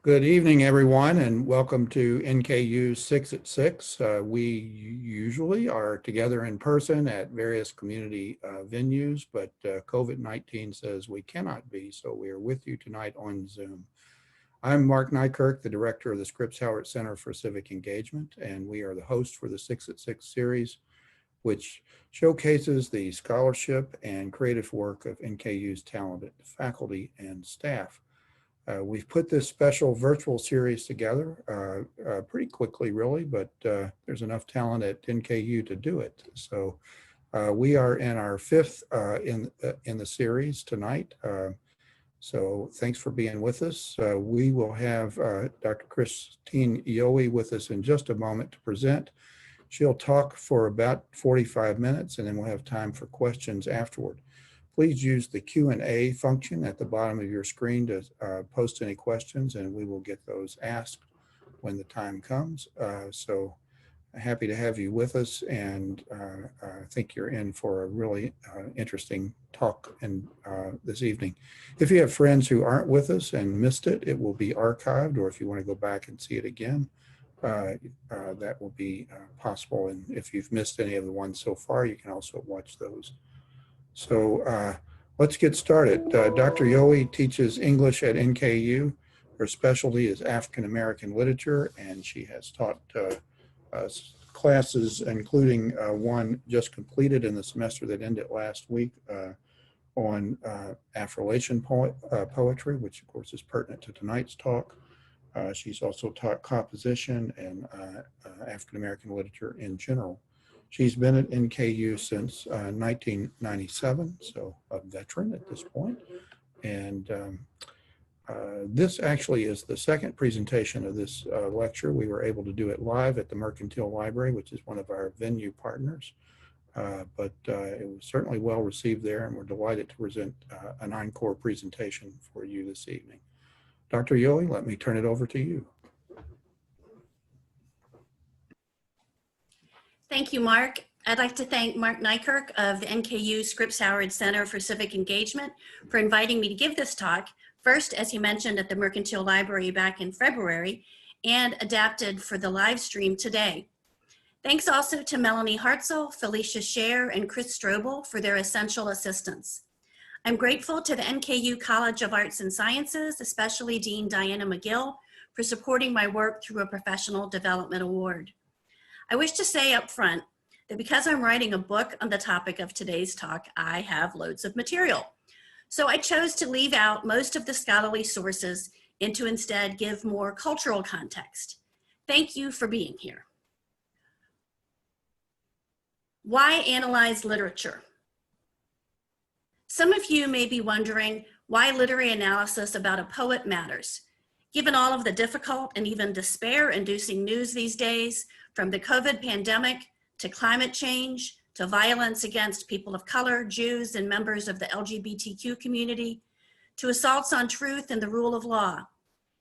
Good evening, everyone, and welcome to NKU 6 at 6. We usually are together in person at various community venues, but COVID-19 says we cannot be, so we are with you tonight on Zoom. I'm Mark Nykirk, the director of the Scripps Howard Center for Civic Engagement, and we are the host for the 6 at 6 series, which showcases the scholarship and creative work of NKU's talented faculty and staff. We've put this special virtual series together pretty quickly, really, but there's enough talent at NKU to do it. So we are in our fifth in the series tonight. So thanks for being with us. We will have Dr. Kristine Yohe with us in just a moment to present. She'll talk for about 45 minutes, and then we'll have time for questions afterward. Please use the Q&A function at the bottom of your screen to post any questions, and we will get those asked when the time comes. So happy to have you with us, and I think you're in for a really interesting talk this evening. If you have friends who aren't with us and missed it, it will be archived, or if you want to go back and see it again, that will be possible. And if you've missed any of the ones so far, you can also watch those. So let's get started. Dr. Yohe teaches English at NKU. Her specialty is African American literature, and she has taught classes, including one just completed in the semester that ended last week on Affrilachian poetry, which of course is pertinent to tonight's talk. She's also taught composition and African American literature in general. She's been at NKU since 1997, so a veteran at this point. And this actually is the second presentation of this lecture. We were able to do it live at the Mercantile Library, which is one of our venue partners. But it was certainly well received there, and we're delighted to present an encore presentation for you this evening. Dr. Yohe, let me turn it over to you. Thank you, Mark. I'd like to thank Mark Nykirk of the NKU Scripps Howard Center for Civic Engagement for inviting me to give this talk, first, as he mentioned, at the Mercantile Library back in February, and adapted for the live stream today. Thanks also to Melanie Hartzell, Felicia Scher, and Chris Strobel for their essential assistance. I'm grateful to the NKU College of Arts and Sciences, especially Dean Diana McGill, for supporting my work through a Professional Development Award. I wish to say up front that because I'm writing a book on the topic of today's talk, I have loads of material. So I chose to leave out most of the scholarly sources and to instead give more cultural context. Thank you for being here. Why analyze literature? Some of you may be wondering why literary analysis about a poet matters. Given all of the difficult and even despair-inducing news these days, from the COVID pandemic to climate change to violence against people of color, Jews, and members of the LGBTQ community, to assaults on truth and the rule of law.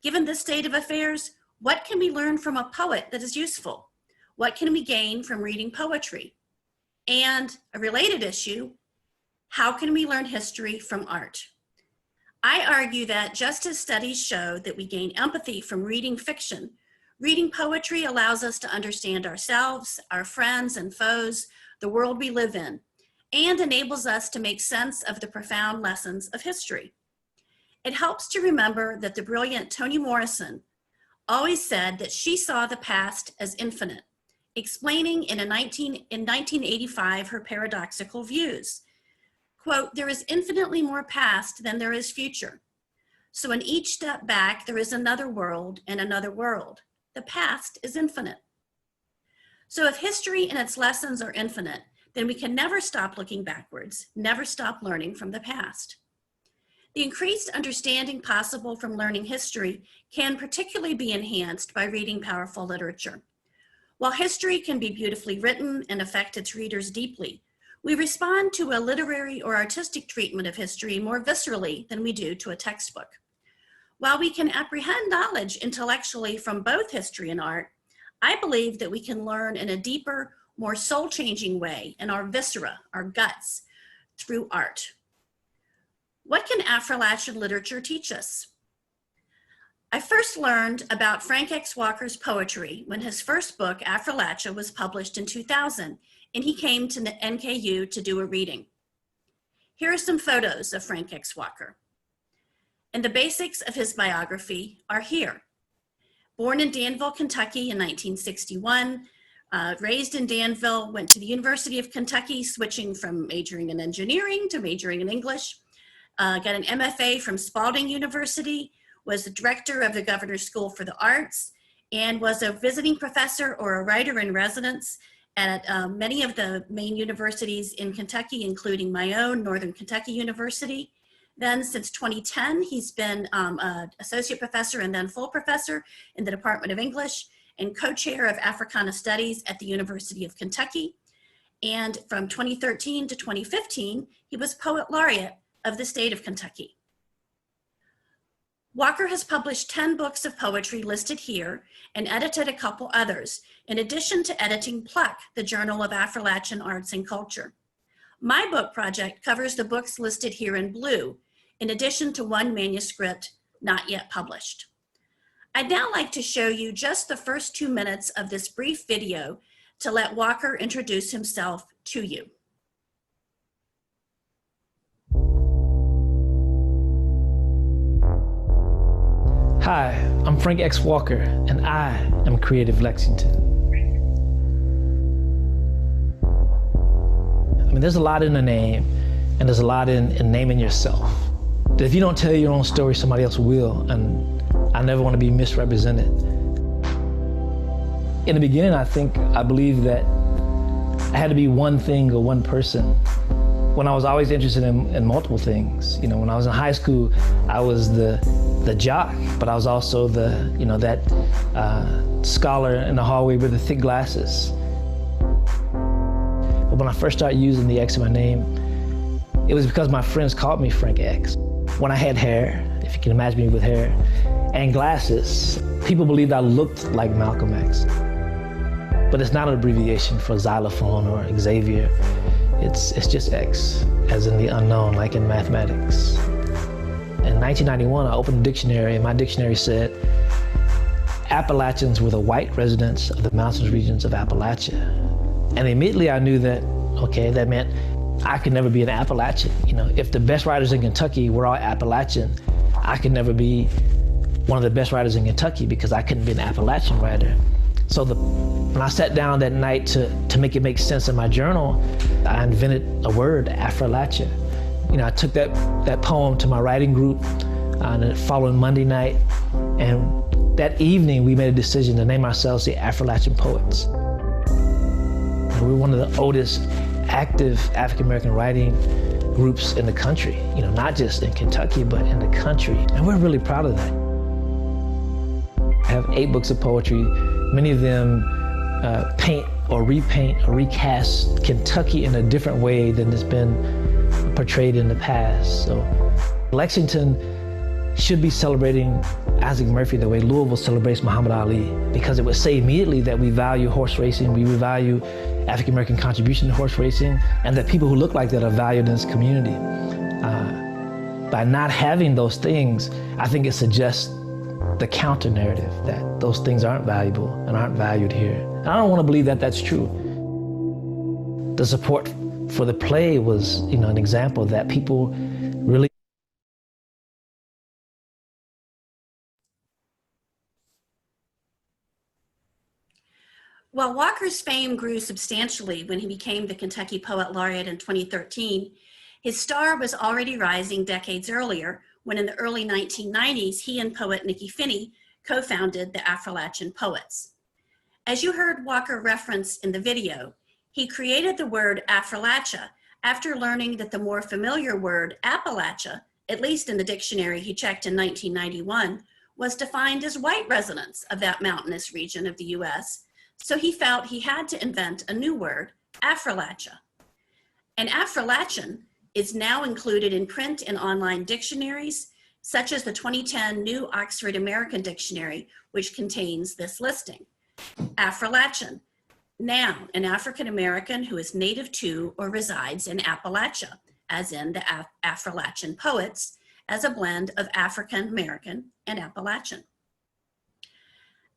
Given this state of affairs, what can we learn from a poet that is useful? What can we gain from reading poetry? And a related issue, how can we learn history from art? I argue that just as studies show that we gain empathy from reading fiction, reading poetry allows us to understand ourselves, our friends and foes, the world we live in, and enables us to make sense of the profound lessons of history. It helps to remember that the brilliant Toni Morrison always said that she saw the past as infinite, explaining in 1985 her paradoxical views. Quote, "There is infinitely more past than there is future. So in each step back, there is another world and another world. The past is infinite." So if history and its lessons are infinite, then we can never stop looking backwards, never stop learning from the past. The increased understanding possible from learning history can particularly be enhanced by reading powerful literature. While history can be beautifully written and affect its readers deeply, we respond to a literary or artistic treatment of history more viscerally than we do to a textbook. While we can apprehend knowledge intellectually from both history and art, I believe that we can learn in a deeper, more soul-changing way in our viscera, our guts, through art. What can Affrilachian literature teach us? I first learned about Frank X. Walker's poetry when his first book, Affrilachian, was published in 2000, and he came to the NKU to do a reading. Here are some photos of Frank X. Walker. And the basics of his biography are here. Born in Danville, Kentucky in 1961, raised in Danville, went to the University of Kentucky, switching from majoring in engineering to majoring in English, got an MFA from Spalding University, was the director of the Governor's School for the Arts, and was a visiting professor or a writer in residence at many of the main universities in Kentucky, including my own, Northern Kentucky University. Then since 2010, he's been an associate professor and then full professor in the Department of English and co-chair of Africana Studies at the University of Kentucky. And from 2013 to 2015, he was Poet Laureate of the state of Kentucky. Walker has published 10 books of poetry listed here and edited a couple others, in addition to editing Pluck, the Journal of Affrilachian Arts and Culture. My book project covers the books listed here in blue, in addition to one manuscript not yet published. I'd now like to show you just the first 2 minutes of this brief video to let Walker introduce himself to you. Hi, I'm Frank X. Walker, and I am Creative Lexington. I mean, there's a lot in the name, and there's a lot in naming yourself. That if you don't tell your own story, somebody else will, and I never want to be misrepresented. In the beginning, I believed that I had to be one thing or one person. When I was always interested in multiple things. You know, when I was in high school, I was the jock, but I was also that scholar in the hallway with the thick glasses. But when I first started using the X in my name, it was because my friends called me Frank X. When I had hair, if you can imagine me with hair, and glasses, people believed I looked like Malcolm X. But it's not an abbreviation for xylophone or Xavier. It's just X, as in the unknown, like in mathematics. In 1991, I opened a dictionary, and my dictionary said, Appalachians were the white residents of the mountainous regions of Appalachia. And immediately I knew that, okay, that meant I could never be an Appalachian. You know, if the best writers in Kentucky were all Appalachian, I could never be one of the best writers in Kentucky because I couldn't be an Appalachian writer. So when I sat down that night to make it make sense in my journal, I invented a word, Affrilachian. You know, I took that poem to my writing group on the following Monday night, and that evening we made a decision to name ourselves the Affrilachian Poets. And we're one of the oldest active African-American writing groups in the country, you know, not just in Kentucky, but in the country. And we're really proud of that. I have 8 books of poetry. Many of them paint or repaint or recast Kentucky in a different way than it's been portrayed in the past. So Lexington should be celebrating Isaac Murphy the way Louisville celebrates Muhammad Ali, because it would say immediately that we value horse racing, we value African-American contribution to horse racing, and that people who look like that are valued in this community. By not having those things, I think it suggests the counter narrative that those things aren't valuable and aren't valued here. And I don't want to believe that that's true. The support for the play was, you know, an example that people really. While Walker's fame grew substantially when he became the Kentucky Poet Laureate in 2013, his star was already rising decades earlier when in the early 1990s, he and poet Nikki Finney co-founded the Affrilachian Poets. As you heard Walker reference in the video, he created the word Affrilachian after learning that the more familiar word Appalachia, at least in the dictionary he checked in 1991, was defined as white residents of that mountainous region of the US. So he felt he had to invent a new word, Affrilachian. And Affrilachian is now included in print and online dictionaries, such as the 2010 New Oxford American Dictionary, which contains this listing. Affrilachian, noun, an African American who is native to or resides in Appalachia, as in the Affrilachian Poets, as a blend of African American and Appalachian.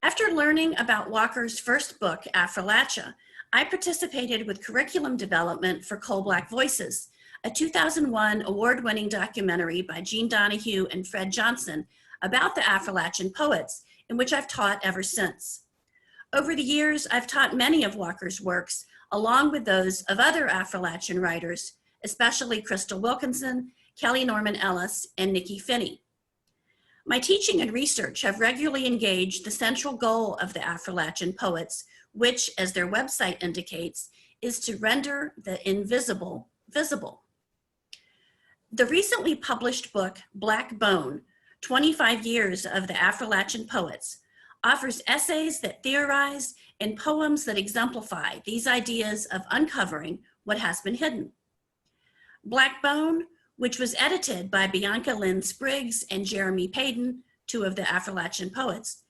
After learning about Walker's first book, Affrilachian, I participated with curriculum development for Coal Black Voices, a 2001 award-winning documentary by Jean Donahue and Fred Johnson about the Affrilachian poets, in which I've taught ever since. Over the years, I've taught many of Walker's works, along with those of other Affrilachian writers, especially Crystal Wilkinson, Kelly Norman Ellis, and Nikki Finney. My teaching and research have regularly engaged the central goal of the Affrilachian poets, which, as their website indicates, is to render the invisible visible. The recently published book, Black Bone, 25 Years of the Affrilachian Poets, offers essays that theorize and poems that exemplify these ideas of uncovering what has been hidden. Black Bone, which was edited by Bianca Lynn Spriggs and Jeremy Payton, two of the Affrilachian poets.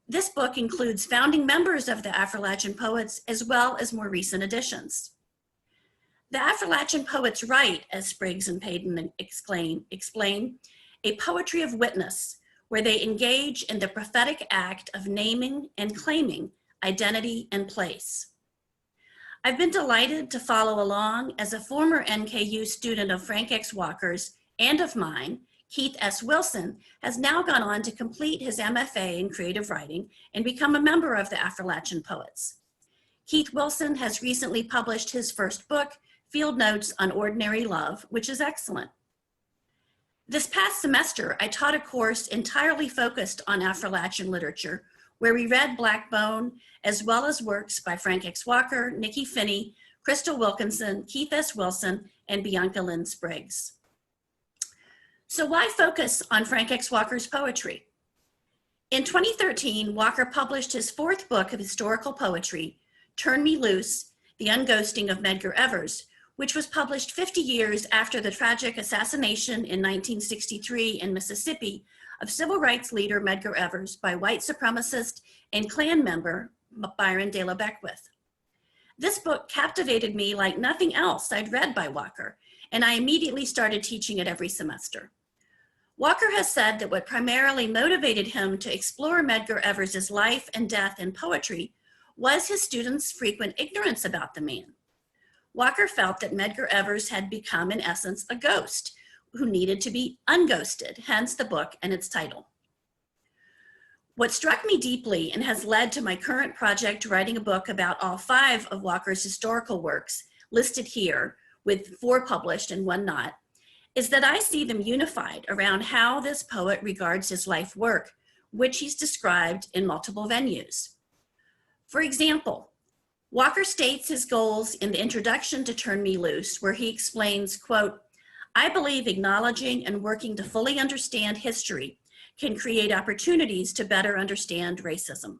This book includes founding members of the Affrilachian poets as well as more recent additions. The Affrilachian poets write, as Spriggs and Payton explain, a poetry of witness, where they engage in the prophetic act of naming and claiming identity and place. I've been delighted to follow along as a former NKU student of Frank X. Walker's and of mine. Keith S. Wilson has now gone on to complete his MFA in creative writing and become a member of the Affrilachian Poets. Keith Wilson has recently published his first book, Field Notes on Ordinary Love, which is excellent. This past semester, I taught a course entirely focused on Affrilachian literature, where we read Black Bone, as well as works by Frank X. Walker, Nikki Finney, Crystal Wilkinson, Keith S. Wilson, and Bianca Lynn Spriggs. So why focus on Frank X. Walker's poetry? In 2013, Walker published his fourth book of historical poetry, Turn Me Loose, The Unghosting of Medgar Evers, which was published 50 years after the tragic assassination in 1963 in Mississippi of civil rights leader Medgar Evers by white supremacist and Klan member Byron de la Beckwith. This book captivated me like nothing else I'd read by Walker, and I immediately started teaching it every semester. Walker has said that what primarily motivated him to explore Medgar Evers' life and death in poetry was his students' frequent ignorance about the man. Walker felt that Medgar Evers had become, in essence, a ghost who needed to be unghosted, hence the book and its title. What struck me deeply and has led to my current project writing a book about all 5 of Walker's historical works, listed here with 4 published and 1 not, is that I see them unified around how this poet regards his life work, which he's described in multiple venues. For example, Walker states his goals in the introduction to Turn Me Loose, where he explains, quote, I believe acknowledging and working to fully understand history can create opportunities to better understand racism.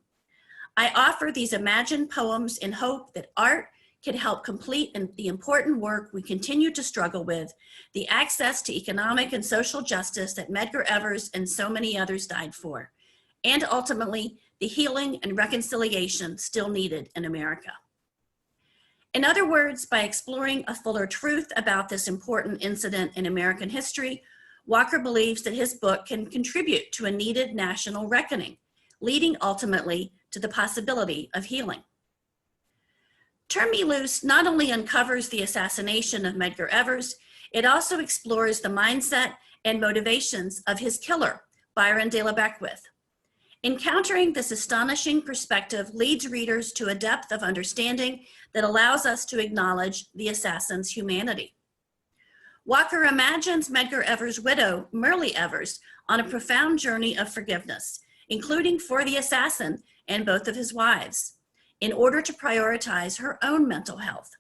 I offer these imagined poems in hope that art can help complete the important work we continue to struggle with, the access to economic and social justice that Medgar Evers and so many others died for, and ultimately the healing and reconciliation still needed in America. In other words, by exploring a fuller truth about this important incident in American history, Walker believes that his book can contribute to a needed national reckoning, leading ultimately to the possibility of healing. Turn Me Loose not only uncovers the assassination of Medgar Evers, it also explores the mindset and motivations of his killer, Byron de la Beckwith. Encountering this astonishing perspective leads readers to a depth of understanding that allows us to acknowledge the assassin's humanity. Walker imagines Medgar Evers' widow, Merle Evers, on a profound journey of forgiveness, including for the assassin and both of his wives, in order to prioritize her own mental health.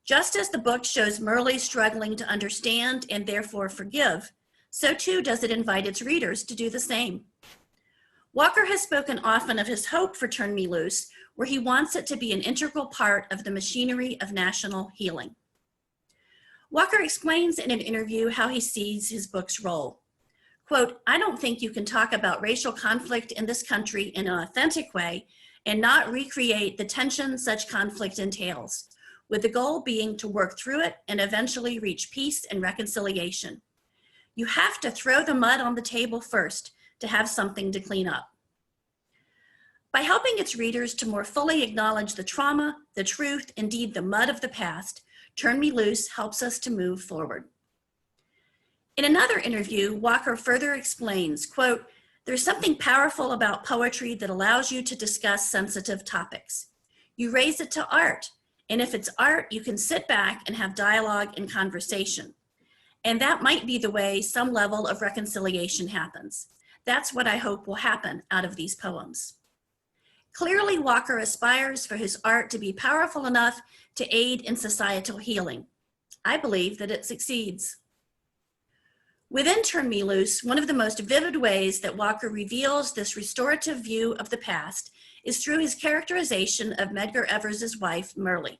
Just as the book shows Merle struggling to understand and therefore forgive, so too does it invite its readers to do the same. Walker has spoken often of his hope for Turn Me Loose, where he wants it to be an integral part of the machinery of national healing. Walker explains in an interview how he sees his book's role. Quote, I don't think you can talk about racial conflict in this country in an authentic way and not recreate the tension such conflict entails, with the goal being to work through it and eventually reach peace and reconciliation. You have to throw the mud on the table first to have something to clean up. By helping its readers to more fully acknowledge the trauma, the truth, indeed the mud of the past, Turn Me Loose helps us to move forward. In another interview, Walker further explains, quote, "There's something powerful about poetry that allows you to discuss sensitive topics. You raise it to art, and if it's art, you can sit back and have dialogue and conversation. And that might be the way some level of reconciliation happens. That's what I hope will happen out of these poems." Clearly, Walker aspires for his art to be powerful enough to aid in societal healing. I believe that it succeeds. Within Turn Me Loose, one of the most vivid ways that Walker reveals this restorative view of the past is through his characterization of Medgar Evers' wife, Merle.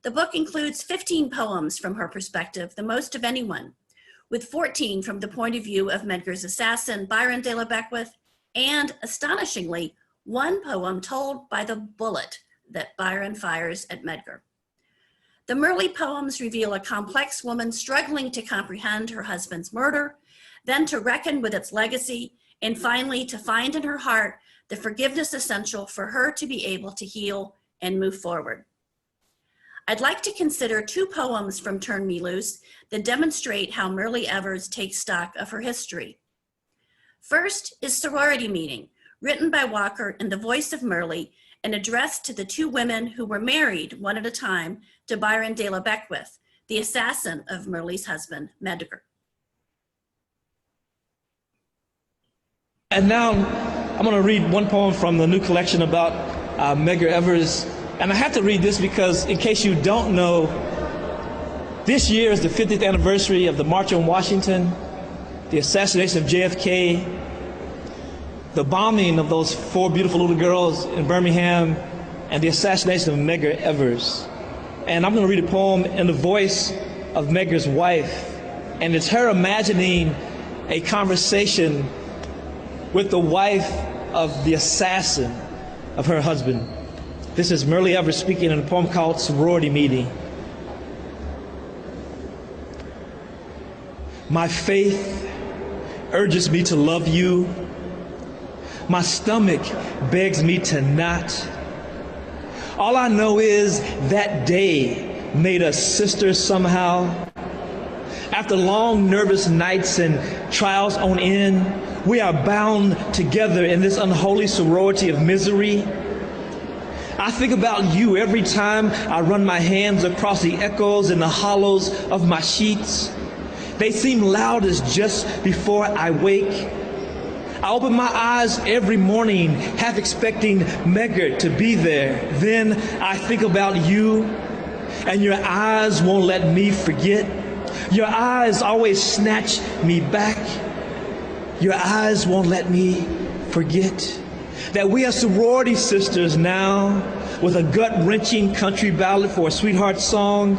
The book includes 15 poems from her perspective, the most of anyone, with 14 from the point of view of Medgar's assassin, Byron de la Beckwith, and, astonishingly, one poem told by the bullet that Byron fires at Medgar. The Merle poems reveal a complex woman struggling to comprehend her husband's murder, then to reckon with its legacy, and finally to find in her heart the forgiveness essential for her to be able to heal and move forward. I'd like to consider two poems from Turn Me Loose that demonstrate how Merle Evers takes stock of her history. First is Sorority Meeting, written by Walker in the voice of Merle and addressed to the two women who were married one at a time to Byron de la Beckwith, the assassin of Merle's husband, Medgar. And now I'm going to read one poem from the new collection about Medgar Evers. And I have to read this because, in case you don't know, this year is the 50th anniversary of the March on Washington, the assassination of JFK, the bombing of those 4 beautiful little girls in Birmingham, and the assassination of Medgar Evers. And I'm going to read a poem in the voice of Medgar's wife, and it's her imagining a conversation with the wife of the assassin of her husband. This is Merle Evers speaking in a poem called Sorority Meeting. My faith urges me to love you. My stomach begs me to not. All I know is that day made us sisters somehow. After long nervous nights and trials on end, we are bound together in this unholy sorority of misery. I think about you every time I run my hands across the echoes and the hollows of my sheets. They seem loudest just before I wake. I open my eyes every morning, half expecting Medgar to be there. Then I think about you, and your eyes won't let me forget. Your eyes always snatch me back. Your eyes won't let me forget that we are sorority sisters now, with a gut-wrenching country ballad for a sweetheart song,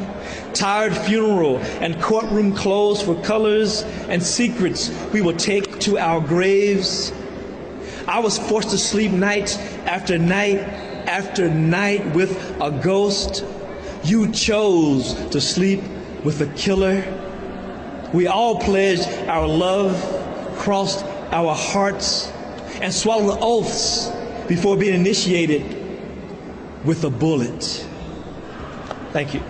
tired funeral and courtroom clothes for colors and secrets we will take to our graves. I was forced to sleep night after night after night with a ghost. You chose to sleep with a killer. We all pledged our love, crossed our hearts, and swallowed oaths before being initiated with a bullet. Thank you.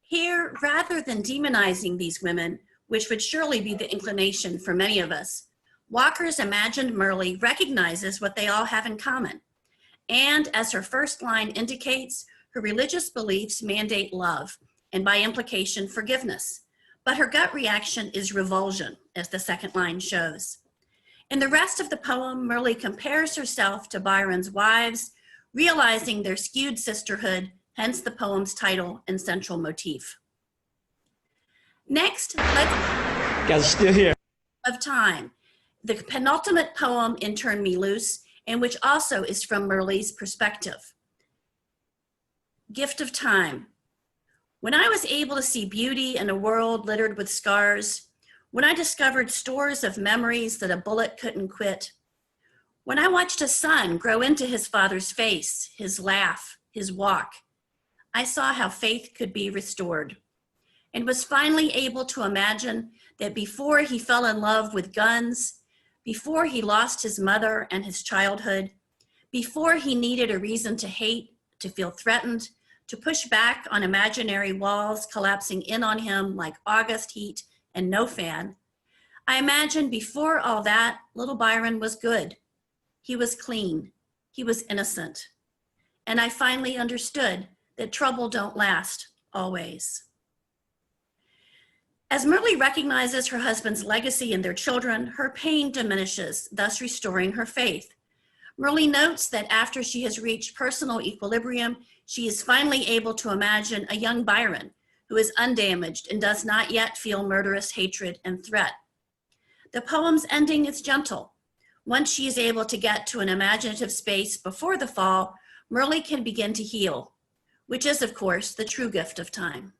Here, rather than demonizing these women, which would surely be the inclination for many of us, Walker's imagined Merle recognizes what they all have in common. And as her first line indicates, her religious beliefs mandate love, and by implication, forgiveness. But her gut reaction is revulsion, as the second line shows. In the rest of the poem, Merle compares herself to Byron's wives, realizing their skewed sisterhood, hence the poem's title and central motif. Next, let's Guys are still here. of Time, the penultimate poem in Turn Me Loose, and which also is from Merle's perspective. Gift of Time. When I was able to see beauty in a world littered with scars, when I discovered stores of memories that a bullet couldn't quit, when I watched a son grow into his father's face, his laugh, his walk, I saw how faith could be restored and was finally able to imagine that before he fell in love with guns, before he lost his mother and his childhood, before he needed a reason to hate, to feel threatened, to push back on imaginary walls collapsing in on him like August heat and no fan, I imagined before all that, little Byron was good. He was clean. He was innocent. And I finally understood that trouble don't last always. As Merle recognizes her husband's legacy and their children, her pain diminishes, thus restoring her faith. Merle notes that after she has reached personal equilibrium, she is finally able to imagine a young Byron who is undamaged and does not yet feel murderous hatred and threat. The poem's ending is gentle. Once she is able to get to an imaginative space before the fall, Merle can begin to heal, which is, of course, the true gift of time.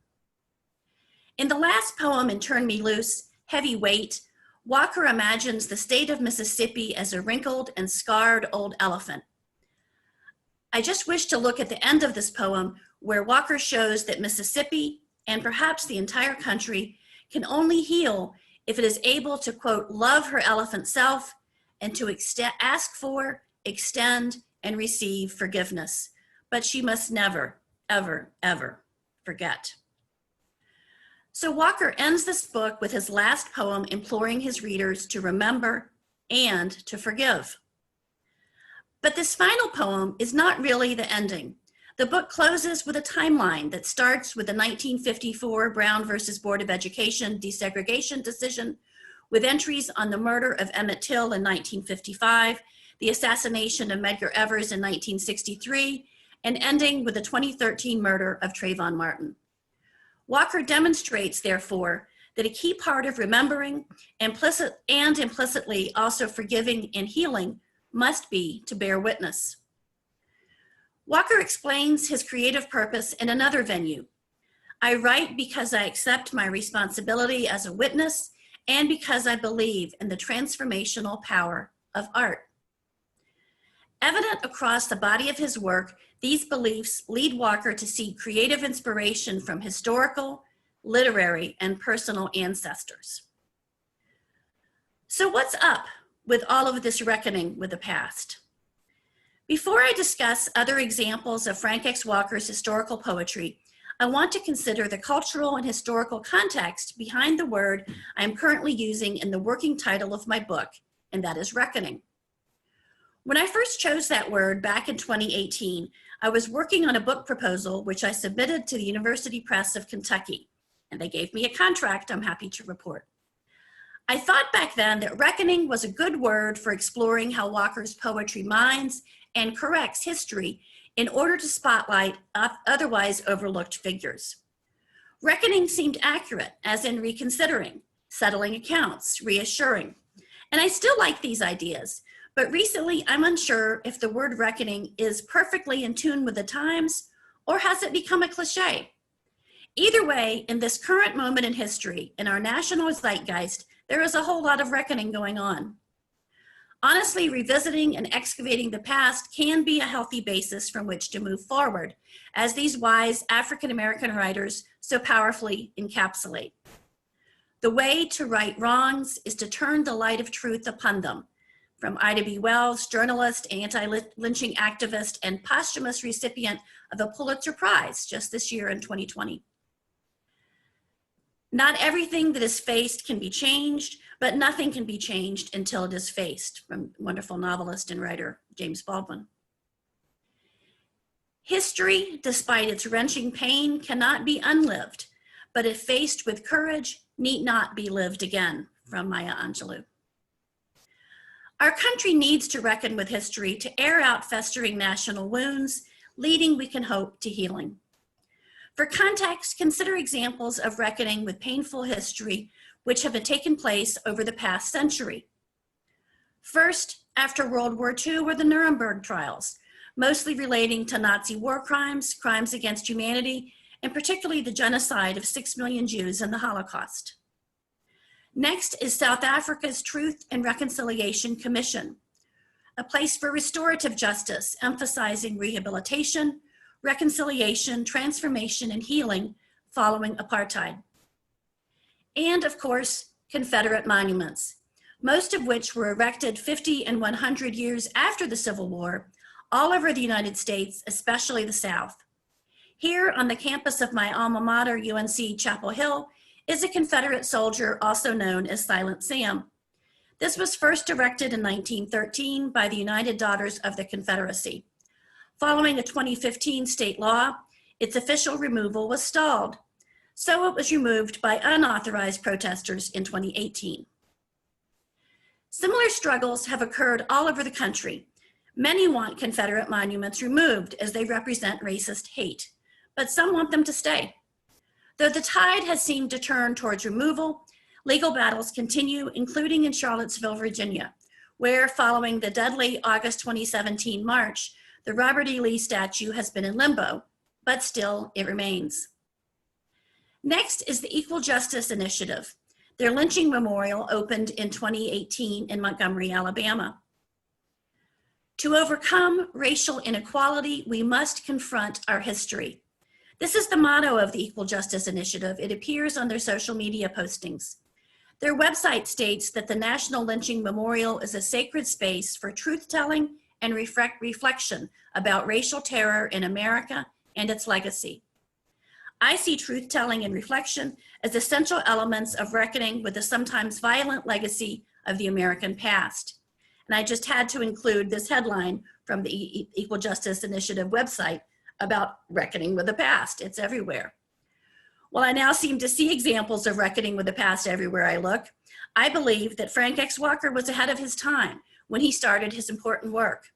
In the last poem in Turn Me Loose, Heavy Weight, Walker imagines the state of Mississippi as a wrinkled and scarred old elephant. I just wish to look at the end of this poem where Walker shows that Mississippi, and perhaps the entire country, can only heal if it is able to, quote, love her elephant self and to ask for, extend, and receive forgiveness. But she must never, ever, ever forget. So Walker ends this book with his last poem imploring his readers to remember and to forgive. But this final poem is not really the ending. The book closes with a timeline that starts with the 1954 Brown versus Board of Education desegregation decision, with entries on the murder of Emmett Till in 1955, the assassination of Medgar Evers in 1963, and ending with the 2013 murder of Trayvon Martin. Walker demonstrates, therefore, that a key part of remembering and implicitly also forgiving and healing must be to bear witness. Walker explains his creative purpose in another venue. I write because I accept my responsibility as a witness and because I believe in the transformational power of art. Evident across the body of his work, these beliefs lead Walker to seek creative inspiration from historical, literary, and personal ancestors. So what's up with all of this reckoning with the past? Before I discuss other examples of Frank X. Walker's historical poetry, I want to consider the cultural and historical context behind the word I am currently using in the working title of my book, and that is reckoning. When I first chose that word back in 2018, I was working on a book proposal which I submitted to the University Press of Kentucky, and they gave me a contract, I'm happy to report. I thought back then that reckoning was a good word for exploring how Walker's poetry mines and corrects history in order to spotlight otherwise overlooked figures. Reckoning seemed accurate, as in reconsidering, settling accounts, reassuring. And I still like these ideas, but recently I'm unsure if the word reckoning is perfectly in tune with the times or has it become a cliche. Either way, in this current moment in history, in our national zeitgeist, there is a whole lot of reckoning going on. Honestly, revisiting and excavating the past can be a healthy basis from which to move forward, as these wise African-American writers so powerfully encapsulate. The way to right wrongs is to turn the light of truth upon them. From Ida B. Wells, journalist, anti-lynching activist, and posthumous recipient of a Pulitzer Prize just this year in 2020. Not everything that is faced can be changed, but nothing can be changed until it is faced, from wonderful novelist and writer James Baldwin. History, despite its wrenching pain, cannot be unlived, but if faced with courage, need not be lived again, from Maya Angelou. Our country needs to reckon with history to air out festering national wounds, leading, we can hope, to healing. For context, consider examples of reckoning with painful history which have taken place over the past century. First, after World War II were the Nuremberg trials, mostly relating to Nazi war crimes, crimes against humanity, and particularly the genocide of 6 million Jews in the Holocaust. Next is South Africa's Truth and Reconciliation Commission, a place for restorative justice, emphasizing rehabilitation, reconciliation, transformation, and healing following apartheid. And of course, Confederate monuments, most of which were erected 50 and 100 years after the Civil War, all over the United States, especially the South. Here on the campus of my alma mater, UNC Chapel Hill, is a Confederate soldier also known as Silent Sam. This was first erected in 1913 by the United Daughters of the Confederacy. Following a 2015 state law, its official removal was stalled, so it was removed by unauthorized protesters in 2018. Similar struggles have occurred all over the country. Many want Confederate monuments removed as they represent racist hate, but some want them to stay. Though the tide has seemed to turn towards removal, legal battles continue, including in Charlottesville, Virginia, where following the deadly August 2017 march, the Robert E. Lee statue has been in limbo, but still it remains. Next is the Equal Justice Initiative. Their lynching memorial opened in 2018 in Montgomery, Alabama. To overcome racial inequality, we must confront our history. This is the motto of the Equal Justice Initiative. It appears on their social media postings. Their website states that the National Lynching Memorial is a sacred space for truth-telling and reflection about racial terror in America and its legacy. I see truth-telling and reflection as essential elements of reckoning with the sometimes violent legacy of the American past. And I just had to include this headline from the Equal Justice Initiative website about reckoning with the past. It's everywhere. While I now seem to see examples of reckoning with the past everywhere I look, I believe that Frank X. Walker was ahead of his time when he started his important work.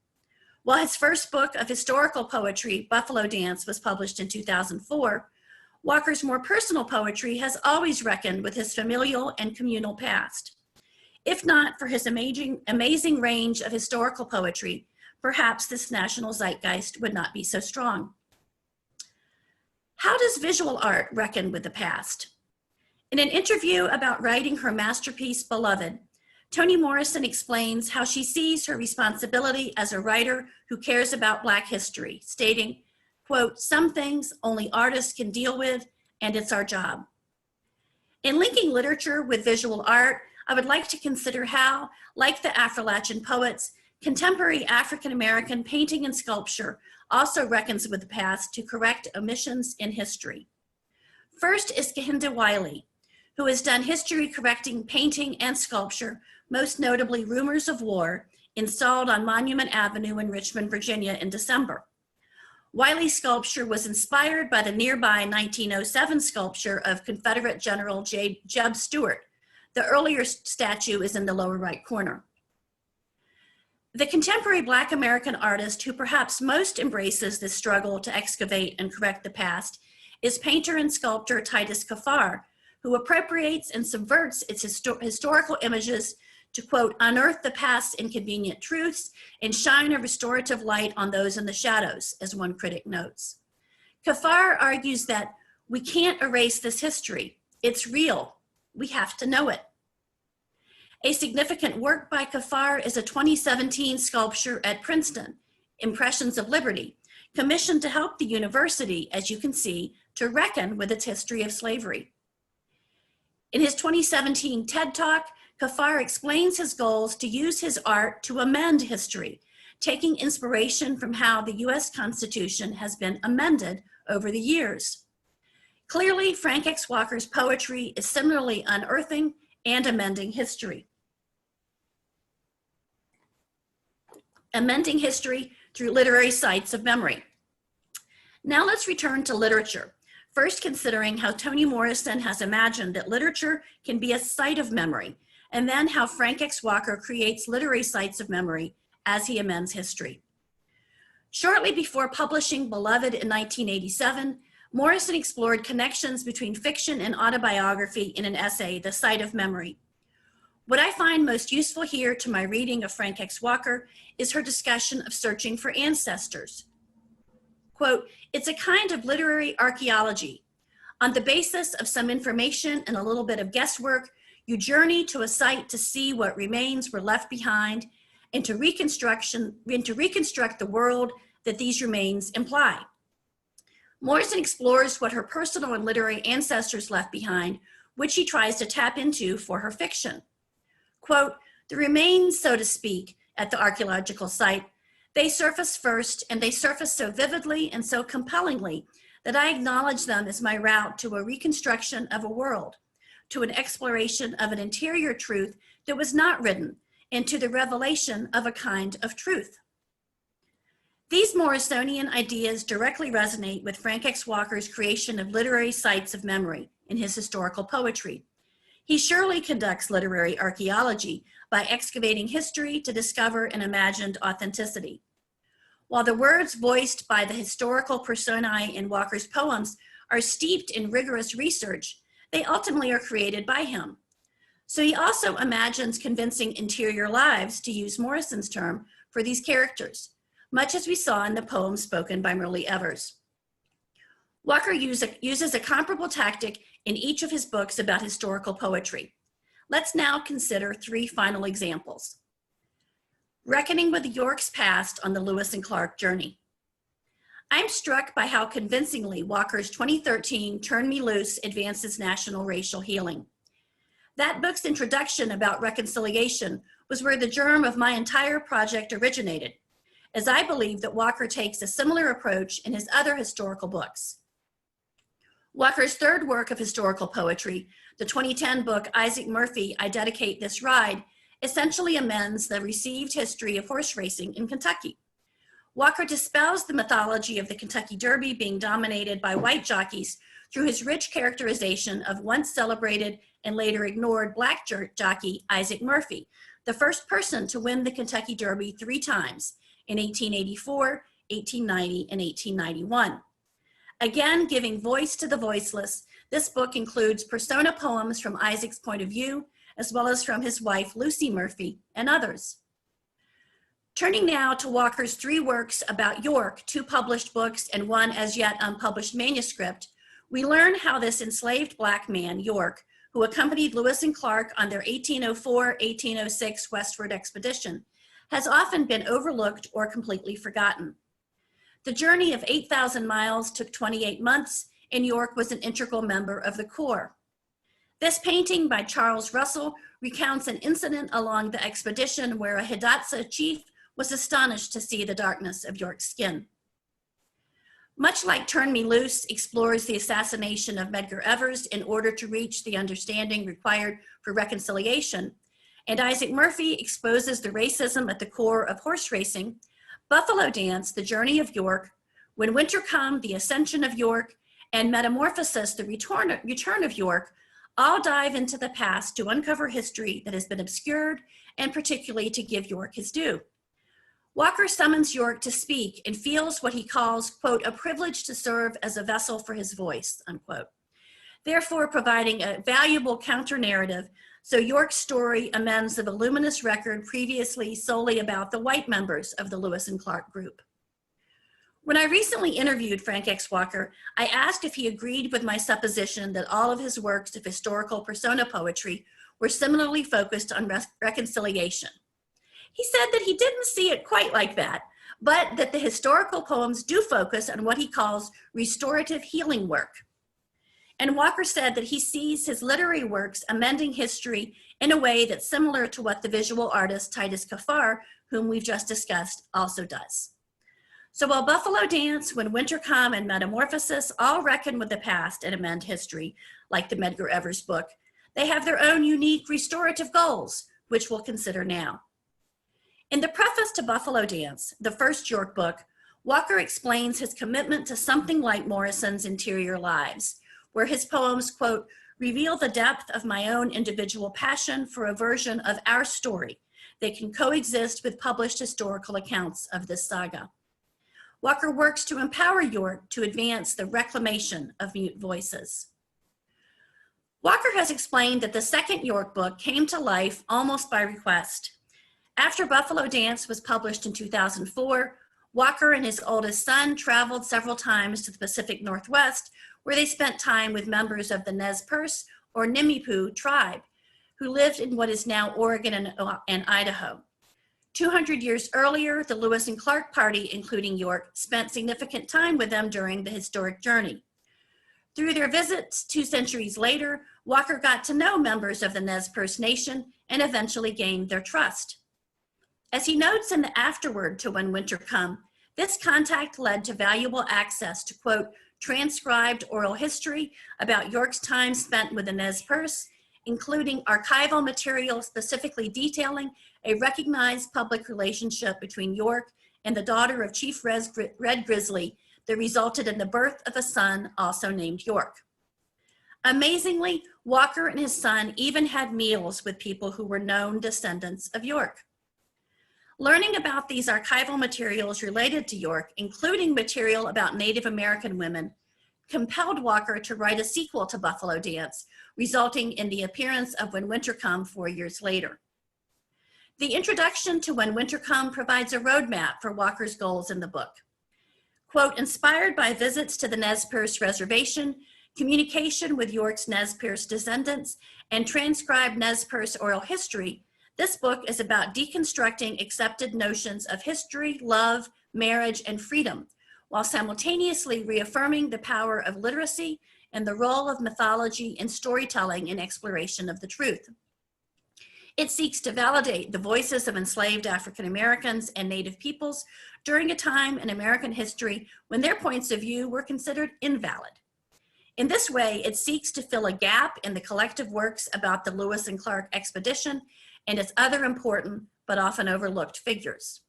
While his first book of historical poetry, Buffalo Dance, was published in 2004, Walker's more personal poetry has always reckoned with his familial and communal past. If not for his amazing range of historical poetry, perhaps this national zeitgeist would not be so strong. How does visual art reckon with the past? In an interview about writing her masterpiece, Beloved, Toni Morrison explains how she sees her responsibility as a writer who cares about Black history, stating, quote, "Some things only artists can deal with, and it's our job." In linking literature with visual art, I would like to consider how, like the Affrilachian Poets, contemporary African-American painting and sculpture also reckons with the past to correct omissions in history. First is Kehinde Wiley, who has done history-correcting painting and sculpture, most notably Rumors of War, installed on Monument Avenue in Richmond, Virginia in December. Wiley's sculpture was inspired by the nearby 1907 sculpture of Confederate General Jeb Stuart. The earlier statue is in the lower right corner. The contemporary Black American artist who perhaps most embraces this struggle to excavate and correct the past is painter and sculptor Titus Kaphar, who appropriates and subverts its historical images to, quote, "unearth the past's inconvenient truths and shine a restorative light on those in the shadows," as one critic notes. Kaphar argues that we can't erase this history. It's real. We have to know it. A significant work by Kaphar is a 2017 sculpture at Princeton, Impressions of Liberty, commissioned to help the university, as you can see, to reckon with its history of slavery. In his 2017 TED Talk, Kaphar explains his goals to use his art to amend history, taking inspiration from how the US Constitution has been amended over the years. Clearly, Frank X. Walker's poetry is similarly unearthing and amending history. Amending history through literary sites of memory. Now let's return to literature, first considering how Toni Morrison has imagined that literature can be a site of memory, and then how Frank X. Walker creates literary sites of memory as he amends history. Shortly before publishing Beloved in 1987, Morrison explored connections between fiction and autobiography in an essay, The Site of Memory. What I find most useful here to my reading of Frank X. Walker is her discussion of searching for ancestors. Quote, "It's a kind of literary archaeology. On the basis of some information and a little bit of guesswork, you journey to a site to see what remains were left behind and to reconstruct the world that these remains imply. Morrison explores what her personal and literary ancestors left behind, which she tries to tap into for her fiction. Quote, "The remains, so to speak, at the archaeological site, they surface first, and they surface so vividly and so compellingly that I acknowledge them as my route to a reconstruction of a world, to an exploration of an interior truth that was not written, and to the revelation of a kind of truth." These Morrisonian ideas directly resonate with Frank X. Walker's creation of literary sites of memory in his historical poetry. He surely conducts literary archaeology by excavating history to discover an imagined authenticity. While the words voiced by the historical personae in Walker's poems are steeped in rigorous research, they ultimately are created by him. So he also imagines convincing interior lives, to use Morrison's term, for these characters, much as we saw in the poem spoken by Medgar Evers. Walker uses a comparable tactic in each of his books about historical poetry. Let's now consider 3 final examples. Reckoning with York's past on the Lewis and Clark journey. I'm struck by how convincingly Walker's 2013 Turn Me Loose advances national racial healing. That book's introduction about reconciliation was where the germ of my entire project originated, as I believe that Walker takes a similar approach in his other historical books. Walker's third work of historical poetry, the 2010 book Isaac Murphy, I Dedicate This Ride, essentially amends the received history of horse racing in Kentucky. Walker dispels the mythology of the Kentucky Derby being dominated by white jockeys through his rich characterization of once celebrated and later ignored black jockey Isaac Murphy, the first person to win the Kentucky Derby 3 times, in 1884, 1890, and 1891. Again, giving voice to the voiceless, this book includes persona poems from Isaac's point of view, as well as from his wife, Lucy Murphy, and others. Turning now to Walker's 3 works about York, 2 published books and 1 as yet unpublished manuscript, we learn how this enslaved Black man, York, who accompanied Lewis and Clark on their 1804-1806 westward expedition, has often been overlooked or completely forgotten. The journey of 8,000 miles took 28 months, and York was an integral member of the Corps. This painting by Charles Russell recounts an incident along the expedition where a Hidatsa chief was astonished to see the darkness of York's skin. Much like Turn Me Loose explores the assassination of Medgar Evers in order to reach the understanding required for reconciliation, and Isaac Murphy exposes the racism at the core of horse racing, Buffalo Dance, The Journey of York, When Winter Come, The Ascension of York, and Metamorphosis, The Return of York, all dive into the past to uncover history that has been obscured, and particularly to give York his due. Walker summons York to speak and feels what he calls, quote, a privilege to serve as a vessel for his voice, unquote, therefore providing a valuable counter-narrative so York's story amends the voluminous record previously solely about the white members of the Lewis and Clark group. When I recently interviewed Frank X. Walker, I asked if he agreed with my supposition that all of his works of historical persona poetry were similarly focused on reconciliation. He said that he didn't see it quite like that, but that the historical poems do focus on what he calls restorative healing work. And Walker said that he sees his literary works amending history in a way that's similar to what the visual artist Titus Kaphar, whom we've just discussed, also does. So while Buffalo Dance, When Winter Come, and Metamorphosis all reckon with the past and amend history, like the Medgar Evers book, they have their own unique restorative goals, which we'll consider now. In the preface to Buffalo Dance, the first York book, Walker explains his commitment to something like Morrison's interior lives, where his poems, quote, reveal the depth of my own individual passion for a version of our story that can coexist with published historical accounts of this saga. Walker works to empower York to advance the reclamation of mute voices. Walker has explained that the second York book came to life almost by request. After Buffalo Dance was published in 2004, Walker and his oldest son traveled several times to the Pacific Northwest, where they spent time with members of the Nez Perce or Nimiipuu tribe, who lived in what is now Oregon and Idaho. 200 years earlier, the Lewis and Clark party, including York, spent significant time with them during the historic journey. Through their visits 2 centuries later, Walker got to know members of the Nez Perce Nation and eventually gained their trust. As he notes in the afterword to When Winter Come, this contact led to valuable access to, quote, transcribed oral history about York's time spent with the Nez Perce, including archival material specifically detailing a recognized public relationship between York and the daughter of Chief Red Grizzly that resulted in the birth of a son also named York. Amazingly, Walker and his son even had meals with people who were known descendants of York. Learning about these archival materials related to York, including material about Native American women, compelled Walker to write a sequel to Buffalo Dance, resulting in the appearance of When Winter Come 4 years later. The introduction to When Winter Come provides a roadmap for Walker's goals in the book. Quote, inspired by visits to the Nez Perce Reservation, communication with York's Nez Perce descendants, and transcribed Nez Perce oral history, this book is about deconstructing accepted notions of history, love, marriage, and freedom, while simultaneously reaffirming the power of literacy and the role of mythology and storytelling in exploration of the truth. It seeks to validate the voices of enslaved African Americans and Native peoples during a time in American history when their points of view were considered invalid. In this way, it seeks to fill a gap in the collective works about the Lewis and Clark expedition and its other important but often overlooked figures.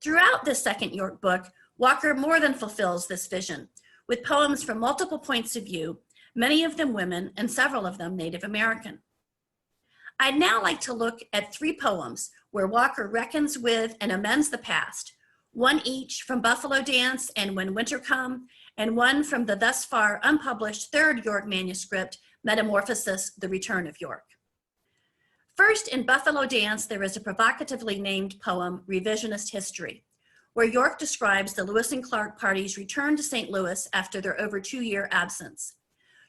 Throughout this second York book, Walker more than fulfills this vision, with poems from multiple points of view, many of them women and several of them Native American. I'd now like to look at 3 poems where Walker reckons with and amends the past, one each from Buffalo Dance and When Winter Come, and one from the thus far unpublished 3rd York manuscript, Metamorphosis, The Return of York. First, in Buffalo Dance, there is a provocatively named poem, Revisionist History, where York describes the Lewis and Clark party's return to St. Louis after their over 2-year absence.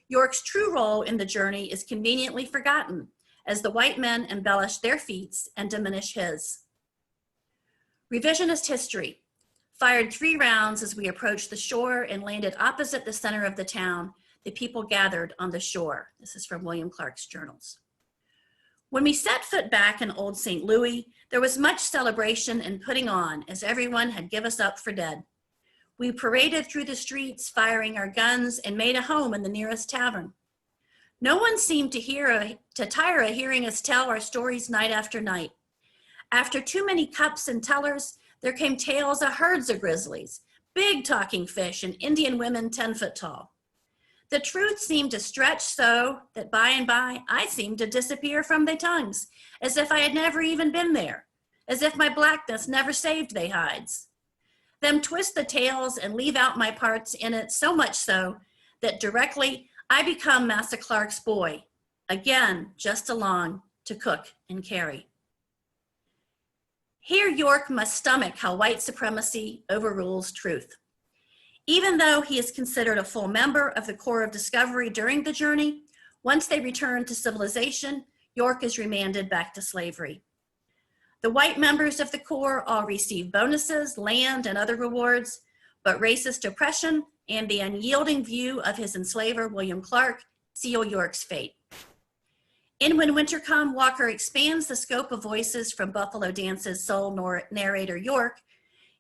York's true role in the journey is conveniently forgotten as the white men embellish their feats and diminish his. Revisionist History, fired 3 rounds as we approached the shore and landed opposite the center of the town. The people gathered on the shore. This is from William Clark's journals. When we set foot back in Old St. Louis, there was much celebration and putting on as everyone had given us up for dead. We paraded through the streets, firing our guns, and made a home in the nearest tavern. No one seemed to tire of hearing us tell our stories night after night. After too many cups and tellers, there came tales of herds of grizzlies, big talking fish, and Indian women 10 foot tall. The truth seemed to stretch so that by and by, I seemed to disappear from their tongues, as if I had never even been there, as if my blackness never saved they hides. Them twist the tales and leave out my parts in it so much so that directly I become Massa Clark's boy, again, just along to cook and carry. Here York must stomach how white supremacy overrules truth. Even though he is considered a full member of the Corps of Discovery during the journey, once they return to civilization, York is remanded back to slavery. The white members of the Corps all receive bonuses, land, and other rewards, but racist oppression and the unyielding view of his enslaver, William Clark, seal York's fate. In When Winter Come, Walker expands the scope of voices from Buffalo Dance's sole narrator, York.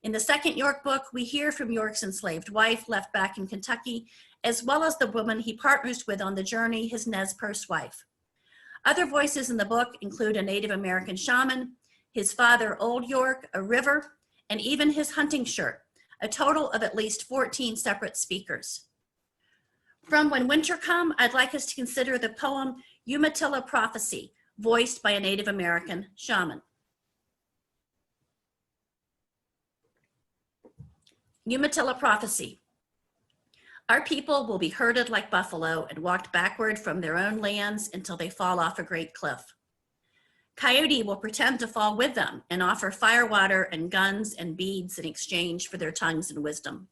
In the second York book, we hear from York's enslaved wife left back in Kentucky, as well as the woman he partners with on the journey, his Nez Perce wife. Other voices in the book include a Native American shaman, his father, Old York, a river, and even his hunting shirt, a total of at least 14 separate speakers. From When Winter Come, I'd like us to consider the poem Umatilla Prophecy, voiced by a Native American shaman. Umatilla Prophecy. Our people will be herded like buffalo and walked backward from their own lands until they fall off a great cliff. Coyote will pretend to fall with them and offer firewater and guns and beads in exchange for their tongues and wisdom.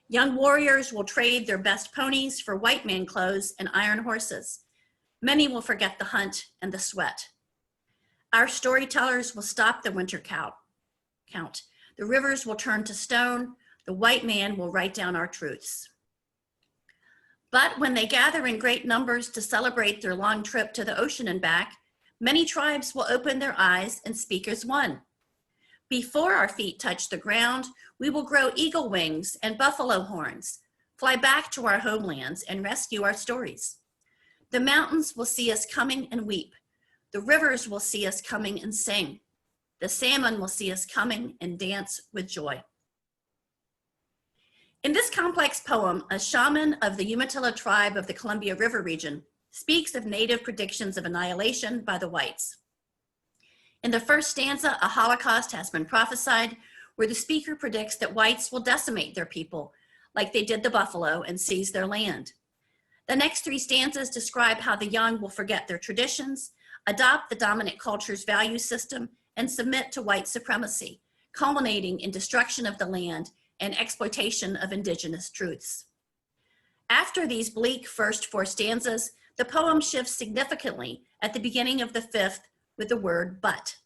Young warriors will trade their best ponies for white man clothes and iron horses. Many will forget the hunt and the sweat. Our storytellers will stop the winter count. The rivers will turn to stone. The white man will write down our truths. But when they gather in great numbers to celebrate their long trip to the ocean and back, many tribes will open their eyes and speak as one. Before our feet touch the ground, we will grow eagle wings and buffalo horns, fly back to our homelands and rescue our stories. The mountains will see us coming and weep. The rivers will see us coming and sing. The salmon will see us coming and dance with joy. In this complex poem, a shaman of the Umatilla tribe of the Columbia River region speaks of native predictions of annihilation by the whites. In the first stanza, a Holocaust has been prophesied, where the speaker predicts that whites will decimate their people, like they did the buffalo, and seize their land. The next three stanzas describe how the young will forget their traditions, adopt the dominant culture's value system, and submit to white supremacy, culminating in destruction of the land and exploitation of indigenous truths. After these bleak first four stanzas, the poem shifts significantly at the beginning of the fifth with the word but.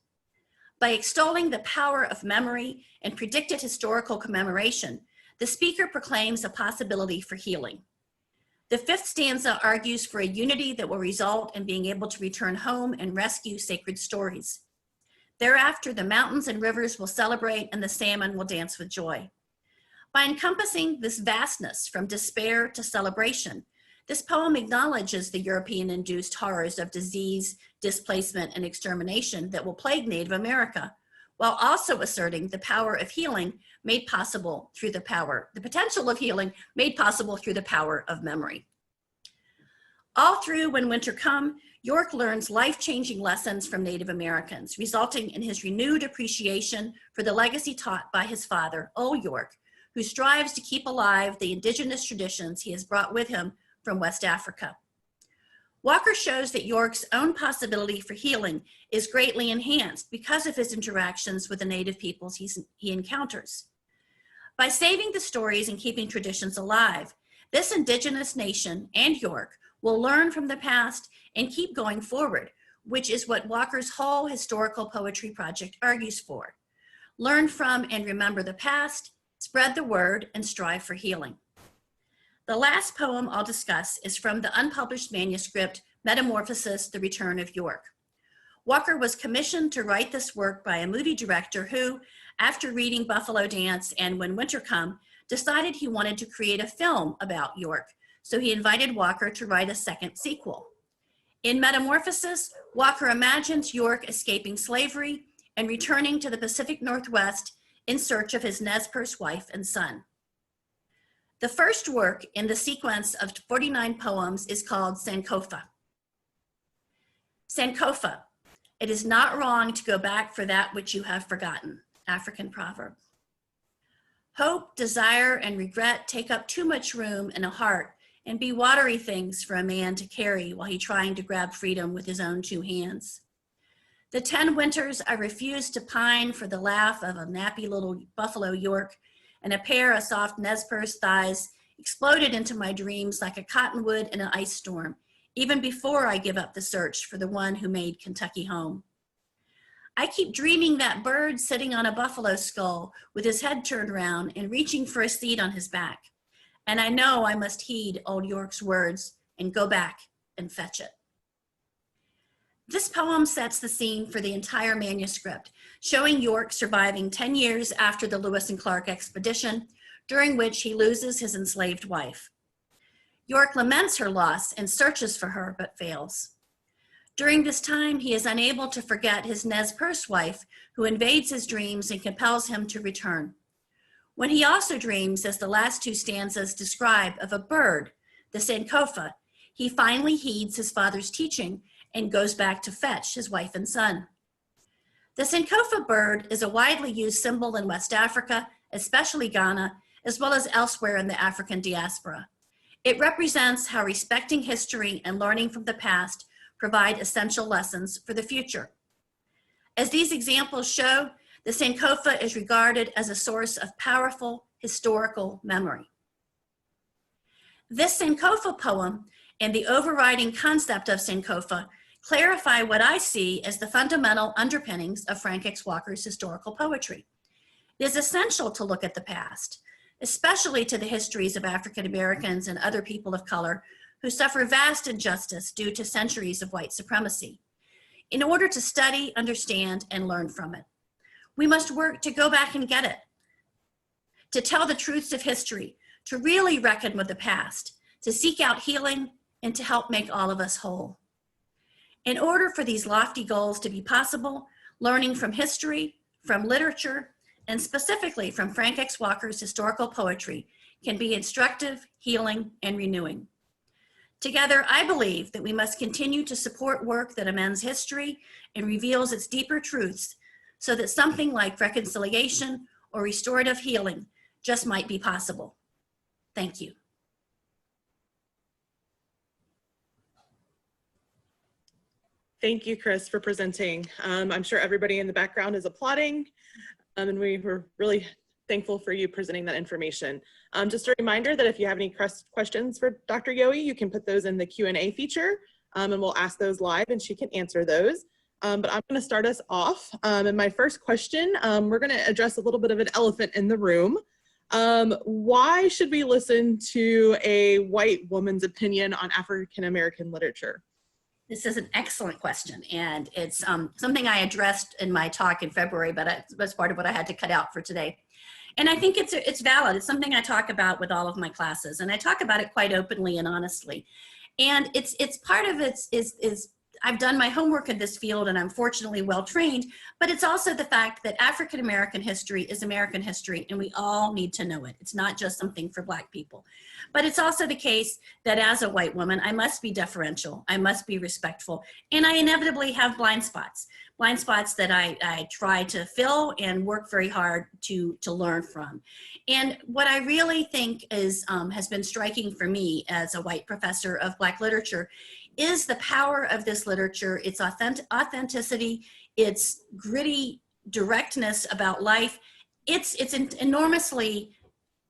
By extolling the power of memory and predicted historical commemoration, the speaker proclaims a possibility for healing. The fifth stanza argues for a unity that will result in being able to return home and rescue sacred stories. Thereafter, the mountains and rivers will celebrate and the salmon will dance with joy. By encompassing this vastness from despair to celebration, this poem acknowledges the European-induced horrors of disease, displacement, and extermination that will plague Native America, while also asserting the power of healing made possible through the potential of healing made possible through the power of memory. All through When Winter Come, York learns life-changing lessons from Native Americans, resulting in his renewed appreciation for the legacy taught by his father, Old York, who strives to keep alive the indigenous traditions he has brought with him from West Africa. Walker shows that York's own possibility for healing is greatly enhanced because of his interactions with the native peoples he encounters. By saving the stories and keeping traditions alive, this indigenous nation and York will learn from the past and keep going forward, which is what Walker's whole historical poetry project argues for. Learn from and remember the past, spread the word, and strive for healing. The last poem I'll discuss is from the unpublished manuscript, Metamorphosis, The Return of York. Walker was commissioned to write this work by a movie director who, after reading Buffalo Dance and When Winter Come, decided he wanted to create a film about York, so he invited Walker to write a second sequel. In Metamorphosis, Walker imagines York escaping slavery and returning to the Pacific Northwest in search of his Nez Perce wife and son. The first work in the sequence of 49 poems is called Sankofa. Sankofa, it is not wrong to go back for that which you have forgotten, African proverb. Hope, desire, and regret take up too much room in a heart and be watery things for a man to carry while he's trying to grab freedom with his own two hands. The 10 winters I refused to pine for the laugh of a nappy little Buffalo York, and a pair of soft Nez Perce thighs exploded into my dreams like a cottonwood in an ice storm, even before I give up the search for the one who made Kentucky home. I keep dreaming that bird sitting on a buffalo skull with his head turned around and reaching for a seed on his back. And I know I must heed Old York's words and go back and fetch it. This poem sets the scene for the entire manuscript, showing York surviving 10 years after the Lewis and Clark expedition, during which he loses his enslaved wife. York laments her loss and searches for her, but fails. During this time, he is unable to forget his Nez Perce wife, who invades his dreams and compels him to return. When he also dreams, as the last two stanzas describe, of a bird, the Sankofa, he finally heeds his father's teaching and goes back to fetch his wife and son. The Sankofa bird is a widely used symbol in West Africa, especially Ghana, as well as elsewhere in the African diaspora. It represents how respecting history and learning from the past provide essential lessons for the future. As these examples show, the Sankofa is regarded as a source of powerful historical memory. This Sankofa poem and the overriding concept of Sankofa clarify what I see as the fundamental underpinnings of Frank X. Walker's historical poetry. It is essential to look at the past, especially to the histories of African Americans and other people of color who suffer vast injustice due to centuries of white supremacy, in order to study, understand, and learn from it. We must work to go back and get it, to tell the truths of history, to really reckon with the past, to seek out healing, and to help make all of us whole. In order for these lofty goals to be possible, learning from history, from literature, and specifically from Frank X. Walker's historical poetry can be instructive, healing, and renewing. Together, I believe that we must continue to support work that amends history and reveals its deeper truths so that something like reconciliation or restorative healing just might be possible. Thank you. Thank you, Chris, for presenting. I'm sure everybody in the background is applauding, and we were really thankful for you presenting that information. Just a reminder that if you have any questions for Dr. Yohe, you can put those in the Q&A feature, and we'll ask those live and she can answer those. But I'm gonna start us off. And my first question, we're gonna address a little bit of an elephant in the room. Why should we listen to a white woman's opinion on African-American literature? This is an excellent question, and it's something I addressed in my talk in February, but it was part of what I had to cut out for today. And I think it's valid. It's something I talk about with all of my classes, and I talk about it quite openly and honestly. And it's part of it is I've done my homework in this field, and I'm fortunately well trained, but it's also the fact that African American history is American history, and we all need to know it. It's not just something for Black people. But it's also the case that as a white woman, I must be deferential, I must be respectful, and I inevitably have blind spots that I try to fill and work very hard to learn from. And what I really think is has been striking for me as a white professor of Black literature is the power of this literature, its authenticity, its gritty directness about life. It's enormously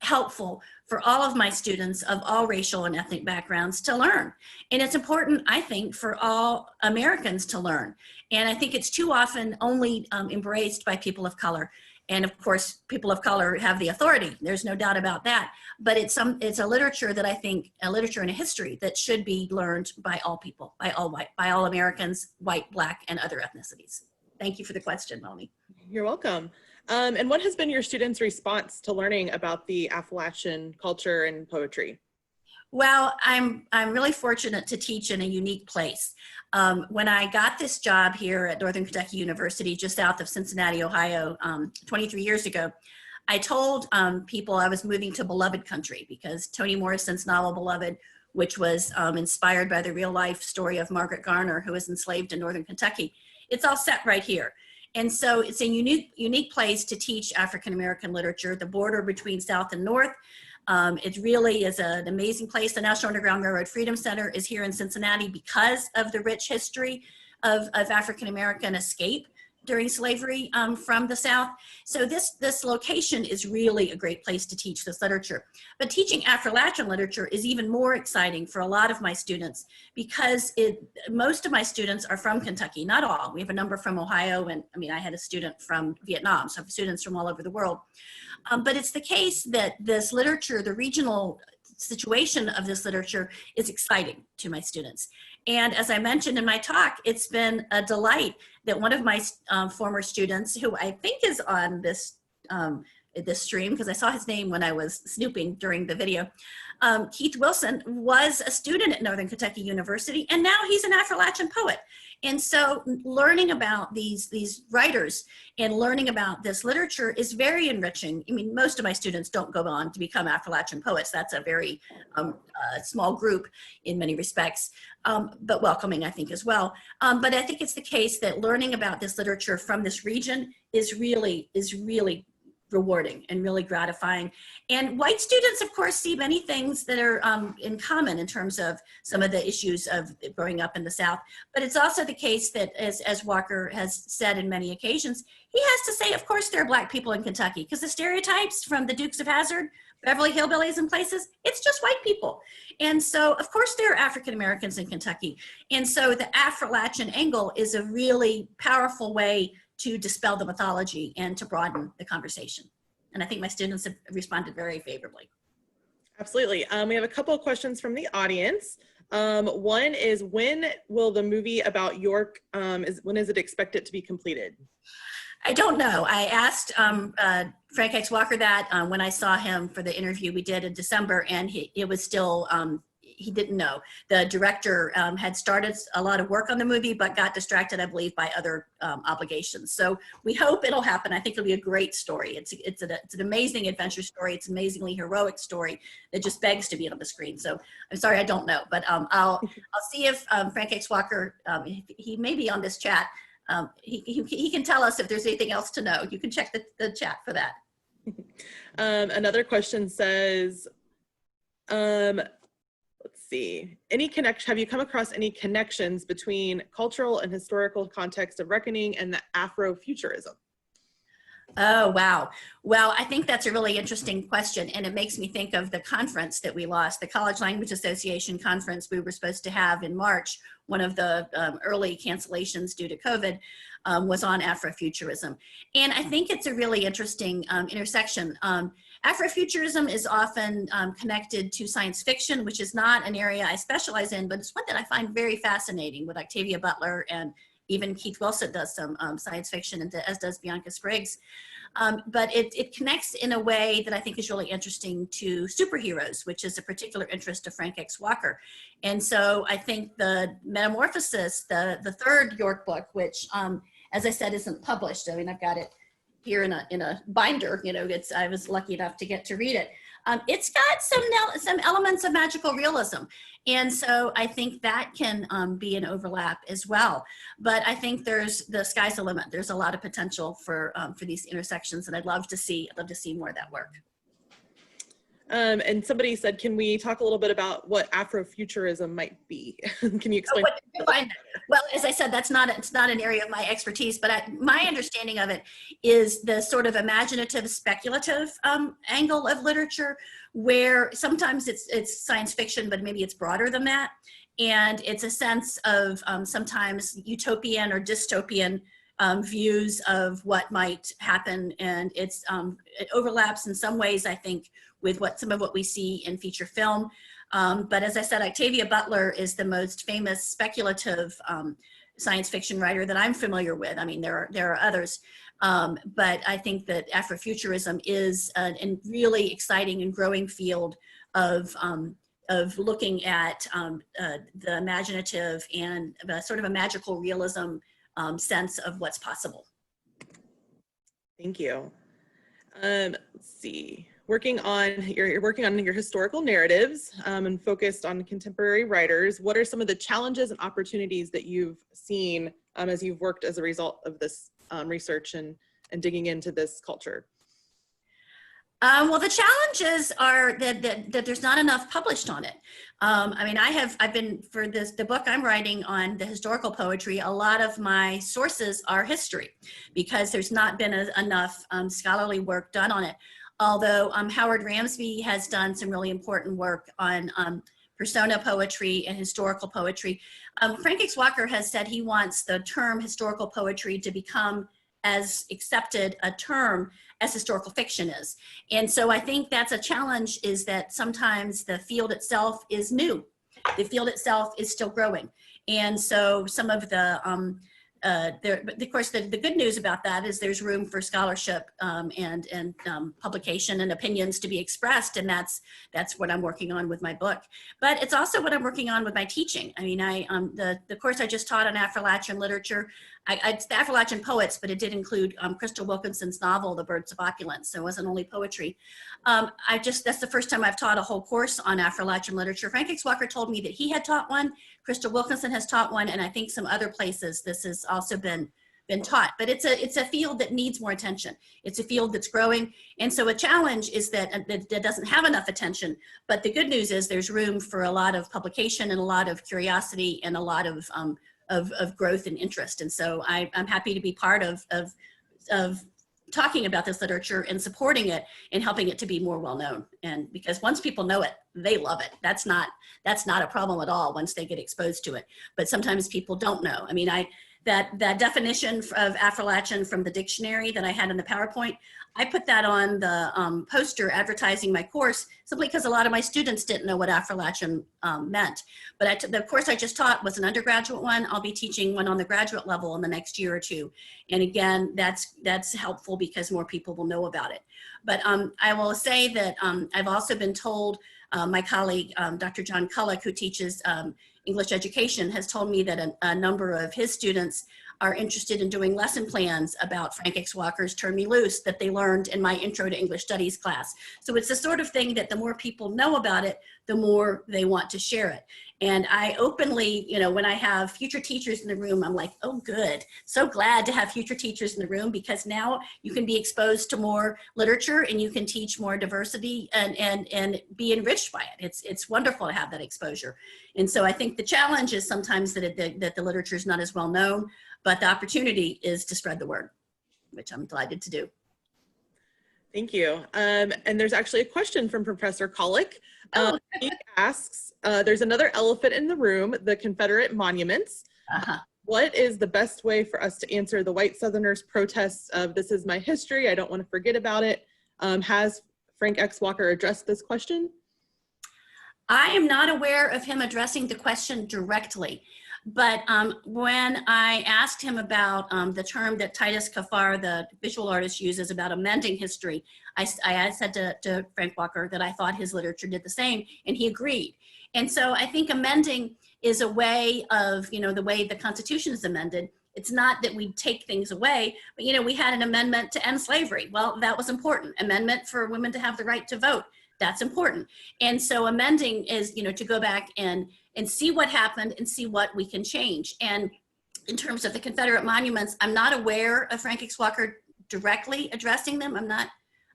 helpful for all of my students of all racial and ethnic backgrounds to learn. And it's important, I think, for all Americans to learn. And I think it's too often only embraced by people of color. And of course, people of color have the authority. There's no doubt about that. But it's a literature that I think, a literature and a history that should be learned by all people, by all Americans, white, Black, and other ethnicities. Thank you for the question, Melanie. You're welcome. And what has been your students' response to learning about the Affrilachian culture and poetry? Well, I'm really fortunate to teach in a unique place. When I got this job here at Northern Kentucky University, just south of Cincinnati, Ohio, 23 years ago, I told people I was moving to beloved country because Toni Morrison's novel Beloved, which was inspired by the real life story of Margaret Garner, who was enslaved in Northern Kentucky, it's all set right here. And so it's a unique place to teach African-American literature, the border between South and North. It really is an amazing place. The National Underground Railroad Freedom Center is here in Cincinnati because of the rich history of African-American escape during slavery from the South. So this location is really a great place to teach this literature. But teaching Affrilachian literature is even more exciting for a lot of my students because most of my students are from Kentucky, not all. We have a number from Ohio, and I mean, I had a student from Vietnam, so I have students from all over the world. But it's the case that this literature, the regional situation of this literature is exciting to my students. And as I mentioned in my talk, it's been a delight that one of my former students, who I think is on this stream, because I saw his name when I was snooping during the video, Keith Wilson, was a student at Northern Kentucky University, and now he's an Affrilachian poet. And so learning about these writers and learning about this literature is very enriching. I mean, most of my students don't go on to become Affrilachian poets. That's a very small group in many respects, but welcoming, I think, as well. But I think it's the case that learning about this literature from this region is really rewarding and really gratifying. And white students, of course, see many things that are in common in terms of some of the issues of growing up in the South. But it's also the case that, as Walker has said in many occasions, he has to say, of course, there are Black people in Kentucky, because the stereotypes from the Dukes of Hazzard, Beverly Hillbillies and places, it's just white people. And so, of course, there are African Americans in Kentucky. And so the Affrilachian angle is a really powerful way to dispel the mythology and to broaden the conversation. And I think my students have responded very favorably. Absolutely. We have a couple of questions from the audience. One is, when will the movie about York, when is it expected to be completed? I don't know. I asked Frank X. Walker that when I saw him for the interview we did in December, and it was still, he didn't know. The director had started a lot of work on the movie, but got distracted, I believe, by other obligations. So we hope it'll happen. I think it'll be a great story. It's an amazing adventure story. It's an amazingly heroic story that just begs to be on the screen. So I'm sorry, I don't know, but I'll see if Frank X. Walker, he may be on this chat. He can tell us if there's anything else to know. You can check the chat for that. Another question says, let's see, have you come across any connections between cultural and historical context of reckoning and the Afrofuturism? Oh, wow. Well, I think that's a really interesting question. And it makes me think of the conference that we lost, the College Language Association conference we were supposed to have in March. One of the early cancellations due to COVID was on Afrofuturism. And I think it's a really interesting intersection. Afrofuturism is often connected to science fiction, which is not an area I specialize in, but it's one that I find very fascinating, with Octavia Butler, and even Keith Wilson does some science fiction, and as does Bianca Spriggs. But it connects in a way that I think is really interesting to superheroes, which is a particular interest of Frank X. Walker. And so I think the Metamorphosis, the third York book, which, as I said, isn't published. I mean, I've got it here in a binder. You know, I was lucky enough to get to read it. It's got some elements of magical realism. And so I think that can be an overlap as well. But I think the sky's the limit. There's a lot of potential for these intersections, and I'd love to see more of that work. And somebody said, can we talk a little bit about what Afrofuturism might be? Can you explain? Well, as I said, it's not an area of my expertise, but my understanding of it is the sort of imaginative, speculative angle of literature, where sometimes it's science fiction, but maybe it's broader than that. And it's a sense of sometimes utopian or dystopian views of what might happen. And it overlaps in some ways, I think, with some of what we see in feature film. But as I said, Octavia Butler is the most famous speculative science fiction writer that I'm familiar with. I mean, there are others, but I think that Afrofuturism is a really exciting and growing field of looking at the imaginative and sort of a magical realism sense of what's possible. Thank you. Let's see. You're working on your historical narratives and focused on contemporary writers. What are some of the challenges and opportunities that you've seen as you've worked as a result of this research and digging into this culture? Well, the challenges are that there's not enough published on it. I mean, I've been, for the book I'm writing on the historical poetry, a lot of my sources are history, because there's not been enough scholarly work done on it. Although Howard Ramsby has done some really important work on persona poetry and historical poetry. Frank X. Walker has said he wants the term historical poetry to become as accepted a term as historical fiction is. And so I think that's a challenge, is that sometimes the field itself is new. The field itself is still growing. And so some of of course, the good news about that is there's room for scholarship and publication and opinions to be expressed, and that's what I'm working on with my book. But it's also what I'm working on with my teaching. I mean, the course I just taught on Affrilachian literature, it's the Affrilachian Poets, but it did include Crystal Wilkinson's novel, The Birds of Opulence, so it wasn't only poetry. That's the first time I've taught a whole course on Affrilachian literature. Frank X. Walker told me that he had taught one, Crystal Wilkinson has taught one, and I think some other places this has also been been taught, but it's a field that needs more attention. It's a field that's growing. And so a challenge is that that doesn't have enough attention, but the good news is there's room for a lot of publication and a lot of curiosity and a lot of growth and interest. And so I'm happy to be part of talking about this literature and supporting it and helping it to be more well-known. And because once people know it, they love it. That's not a problem at all once they get exposed to it. But sometimes people don't know. I mean, that definition of Affrilachian from the dictionary that I had in the PowerPoint, I put that on the poster advertising my course simply because a lot of my students didn't know what Affrilachian meant. But the course I just taught was an undergraduate one. I'll be teaching one on the graduate level in the next year or two. And again, that's helpful because more people will know about it. But I will say that I've also been told, my colleague, Dr. John Cullick, who teaches English education, has told me that a number of his students are interested in doing lesson plans about Frank X. Walker's Turn Me Loose that they learned in my Intro to English Studies class. So it's the sort of thing that the more people know about it, the more they want to share it. And I openly, when I have future teachers in the room, I'm like, oh, good. So glad to have future teachers in the room because now you can be exposed to more literature and you can teach more diversity and be enriched by it. It's wonderful to have that exposure. And so I think the challenge is sometimes that the literature is not as well known, but the opportunity is to spread the word, which I'm delighted to do. Thank you. And there's actually a question from Professor Cullick. He asks, there's another elephant in the room, the Confederate monuments. What is the best way for us to answer the white Southerners' protests of this is my history, I don't want to forget about it? Has Frank X. Walker addressed this question? I am not aware of him addressing the question directly. But when I asked him about the term that Titus Kaphar, the visual artist, uses about amending history, I said to Frank Walker that I thought his literature did the same, and he agreed. And so I think amending is a way of, the way the Constitution is amended. It's not that we take things away, but, we had an amendment to end slavery. Well, that was important. Amendment for women to have the right to vote. That's important. And so amending is, to go back and see what happened and see what we can change. And in terms of the Confederate monuments, I'm not aware of Frank X. Walker directly addressing them.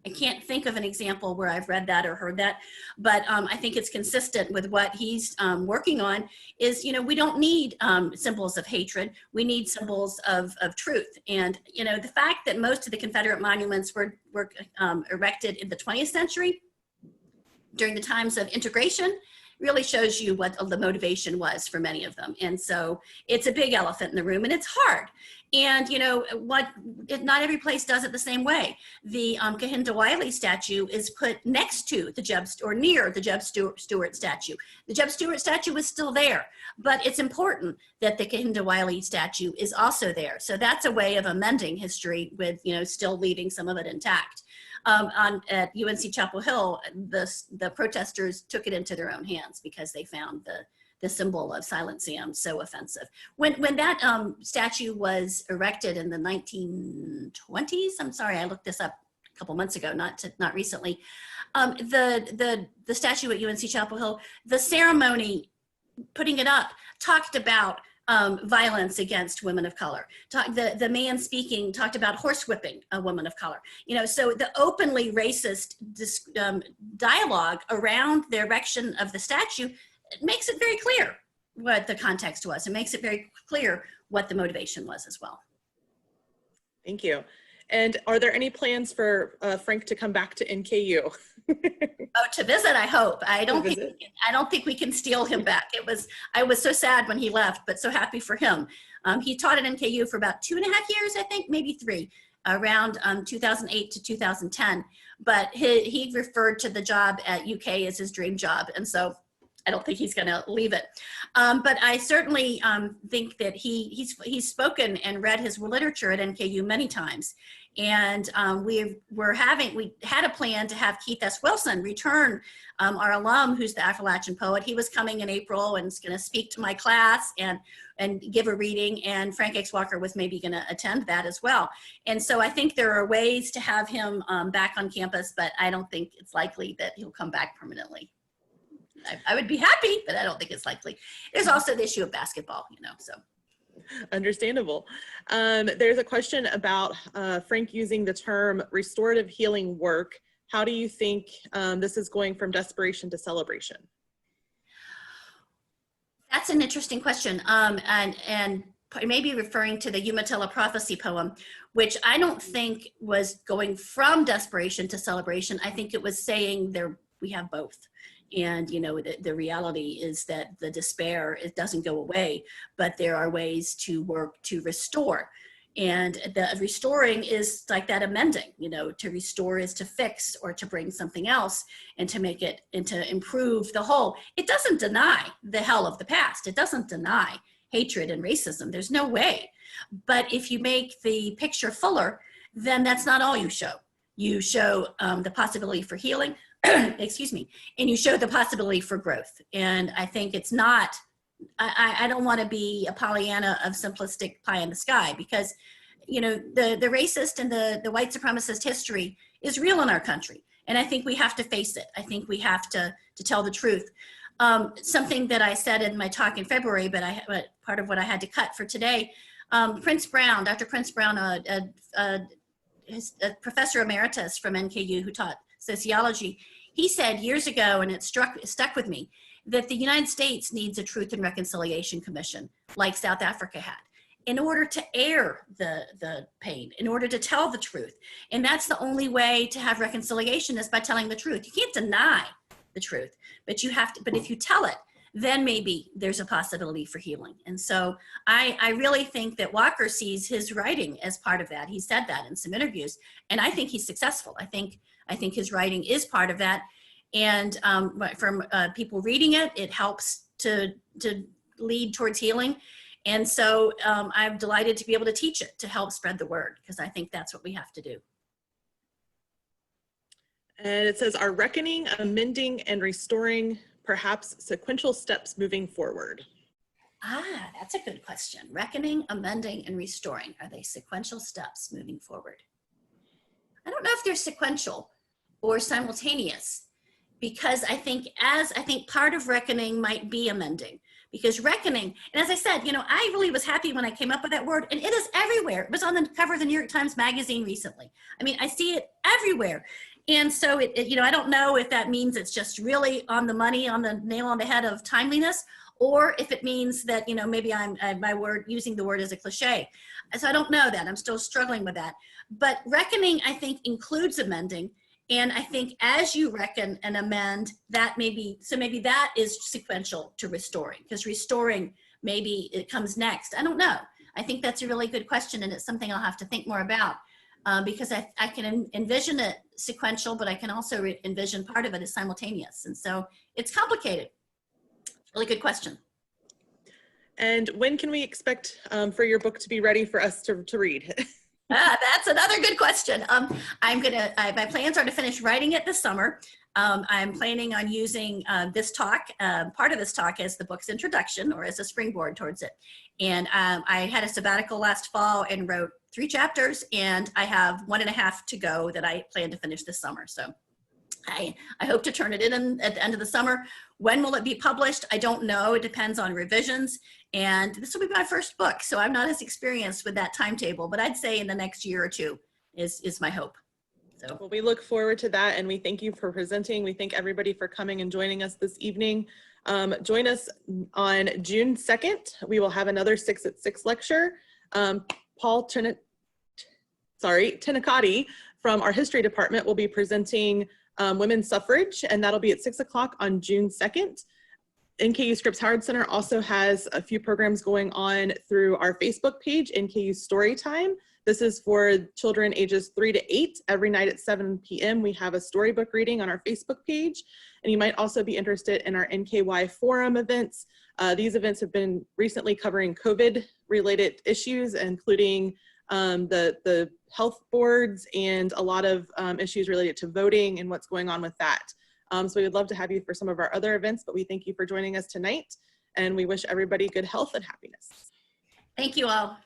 I can't think of an example where I've read that or heard that, but I think it's consistent with what he's working on is, we don't need symbols of hatred. We need symbols of truth. And, the fact that most of the Confederate monuments were erected in the 20th century during the times of integration really shows you what the motivation was for many of them. And so it's a big elephant in the room and it's hard. And not every place does it the same way. The Kehinde Wiley statue is put next to the Jeb, or near the Jeb Stuart statue. The Jeb Stuart statue is still there, but it's important that the Kehinde Wiley statue is also there. So that's a way of amending history with, still leaving some of it intact. At UNC Chapel Hill, the protesters took it into their own hands because they found the symbol of Silent Sam so offensive. When that statue was erected in the 1920s, I'm sorry, I looked this up a couple months ago, not recently. The statue at UNC Chapel Hill, the ceremony putting it up talked about violence against women of color. The man speaking talked about horsewhipping a woman of color. So the openly racist dialogue around the erection of the statue, it makes it very clear what the context was. It makes it very clear what the motivation was as well. Thank you. And are there any plans for Frank to come back to NKU? Oh, to visit, I hope. I don't think we can steal him back. I was so sad when he left, but so happy for him. He taught at NKU for about 2.5 years, I think, maybe 3, around 2008 to 2010. But he referred to the job at UK as his dream job, and so I don't think he's going to leave it. But I certainly think that he's spoken and read his literature at NKU many times. And we had a plan to have Keith S. Wilson return, our alum who's the Affrilachian poet. He was coming in April and is going to speak to my class and give a reading, and Frank X. Walker was maybe going to attend that as well. And so I think there are ways to have him back on campus, but I don't think it's likely that he'll come back permanently. I would be happy, but I don't think it's likely. There's also the issue of basketball, so. Understandable. There's a question about Frank using the term restorative healing work. How do you think this is going from desperation to celebration? That's an interesting question. And maybe referring to the Umatilla Prophecy poem, which I don't think was going from desperation to celebration. I think it was saying we have both. And, you know, the reality is that the despair, it doesn't go away, but there are ways to work to restore. And the restoring is like that amending, you know, to restore is to fix or to bring something else and to make it and to improve the whole. It doesn't deny the hell of the past. It doesn't deny hatred and racism. There's no way. But if you make the picture fuller, then that's not all you show. You show the possibility for healing, excuse me, and you show the possibility for growth. And I think it's not, I don't want to be a Pollyanna of simplistic pie in the sky, because, you know, the racist and the white supremacist history is real in our country. And I think we have to face it. I think we have to tell the truth. Something that I said in my talk in February, but part of what I had to cut for today, Prince Brown, Dr. Prince Brown, a professor emeritus from NKU who taught sociology, he said years ago, and it stuck with me, that the United States needs a Truth and Reconciliation Commission like South Africa had in order to air the pain, in order to tell the truth. And that's the only way to have reconciliation is by telling the truth. You can't deny the truth, but you have to, but if you tell it, then maybe there's a possibility for healing. And so I really think that Walker sees his writing as part of that. He said that in some interviews, and I think he's successful. I think his writing is part of that. And from people reading it, it helps to lead towards healing. And so I'm delighted to be able to teach it, to help spread the word, because I think that's what we have to do. And it says, are reckoning, amending, and restoring perhaps sequential steps moving forward? Ah, that's a good question. Reckoning, amending, and restoring. Are they sequential steps moving forward? I don't know if they're sequential or simultaneous, because I think part of reckoning might be amending, because reckoning, and as I said, you know, I really was happy when I came up with that word, and it is everywhere. It was on the cover of the New York Times Magazine recently. I mean, I see it everywhere. And so you know, I don't know if that means it's just really on the money, on the nail on the head of timeliness, or if it means that, you know, maybe using the word as a cliche. So I don't know that. I'm still struggling with that. But reckoning, I think, includes amending. And I think as you reckon and amend, that maybe that is sequential to restoring, because restoring, maybe it comes next. I don't know. I think that's a really good question, and it's something I'll have to think more about. Because I can envision it sequential, but I can also envision part of it as simultaneous. And so it's complicated. Really good question. And when can we expect for your book to be ready for us to read? That's another good question. My plans are to finish writing it this summer. I'm planning on using this talk, part of this talk, as the book's introduction or as a springboard towards it. And I had a sabbatical last fall and wrote 3 chapters, and I have 1.5 to go that I plan to finish this summer. So I hope to turn it in at the end of the summer. When will it be published? I don't know. It depends on revisions. And this will be my first book, so I'm not as experienced with that timetable, but I'd say in the next year or 2 is my hope. So. Well, we look forward to that, and we thank you for presenting. We thank everybody for coming and joining us this evening. Join us on June 2nd. We will have another 6 at 6 lecture. Paul Tenicati from our history department will be presenting women's suffrage, and that'll be at 6 o'clock on June 2nd. NKU Scripps Howard Center also has a few programs going on through our Facebook page, NKU Storytime. This is for children ages 3 to 8. Every night at 7 p.m. we have a storybook reading on our Facebook page. And you might also be interested in our NKY Forum events. These events have been recently covering COVID-related issues, including the health boards and a lot of issues related to voting and what's going on with that. So we would love to have you for some of our other events, but we thank you for joining us tonight, and we wish everybody good health and happiness. Thank you all.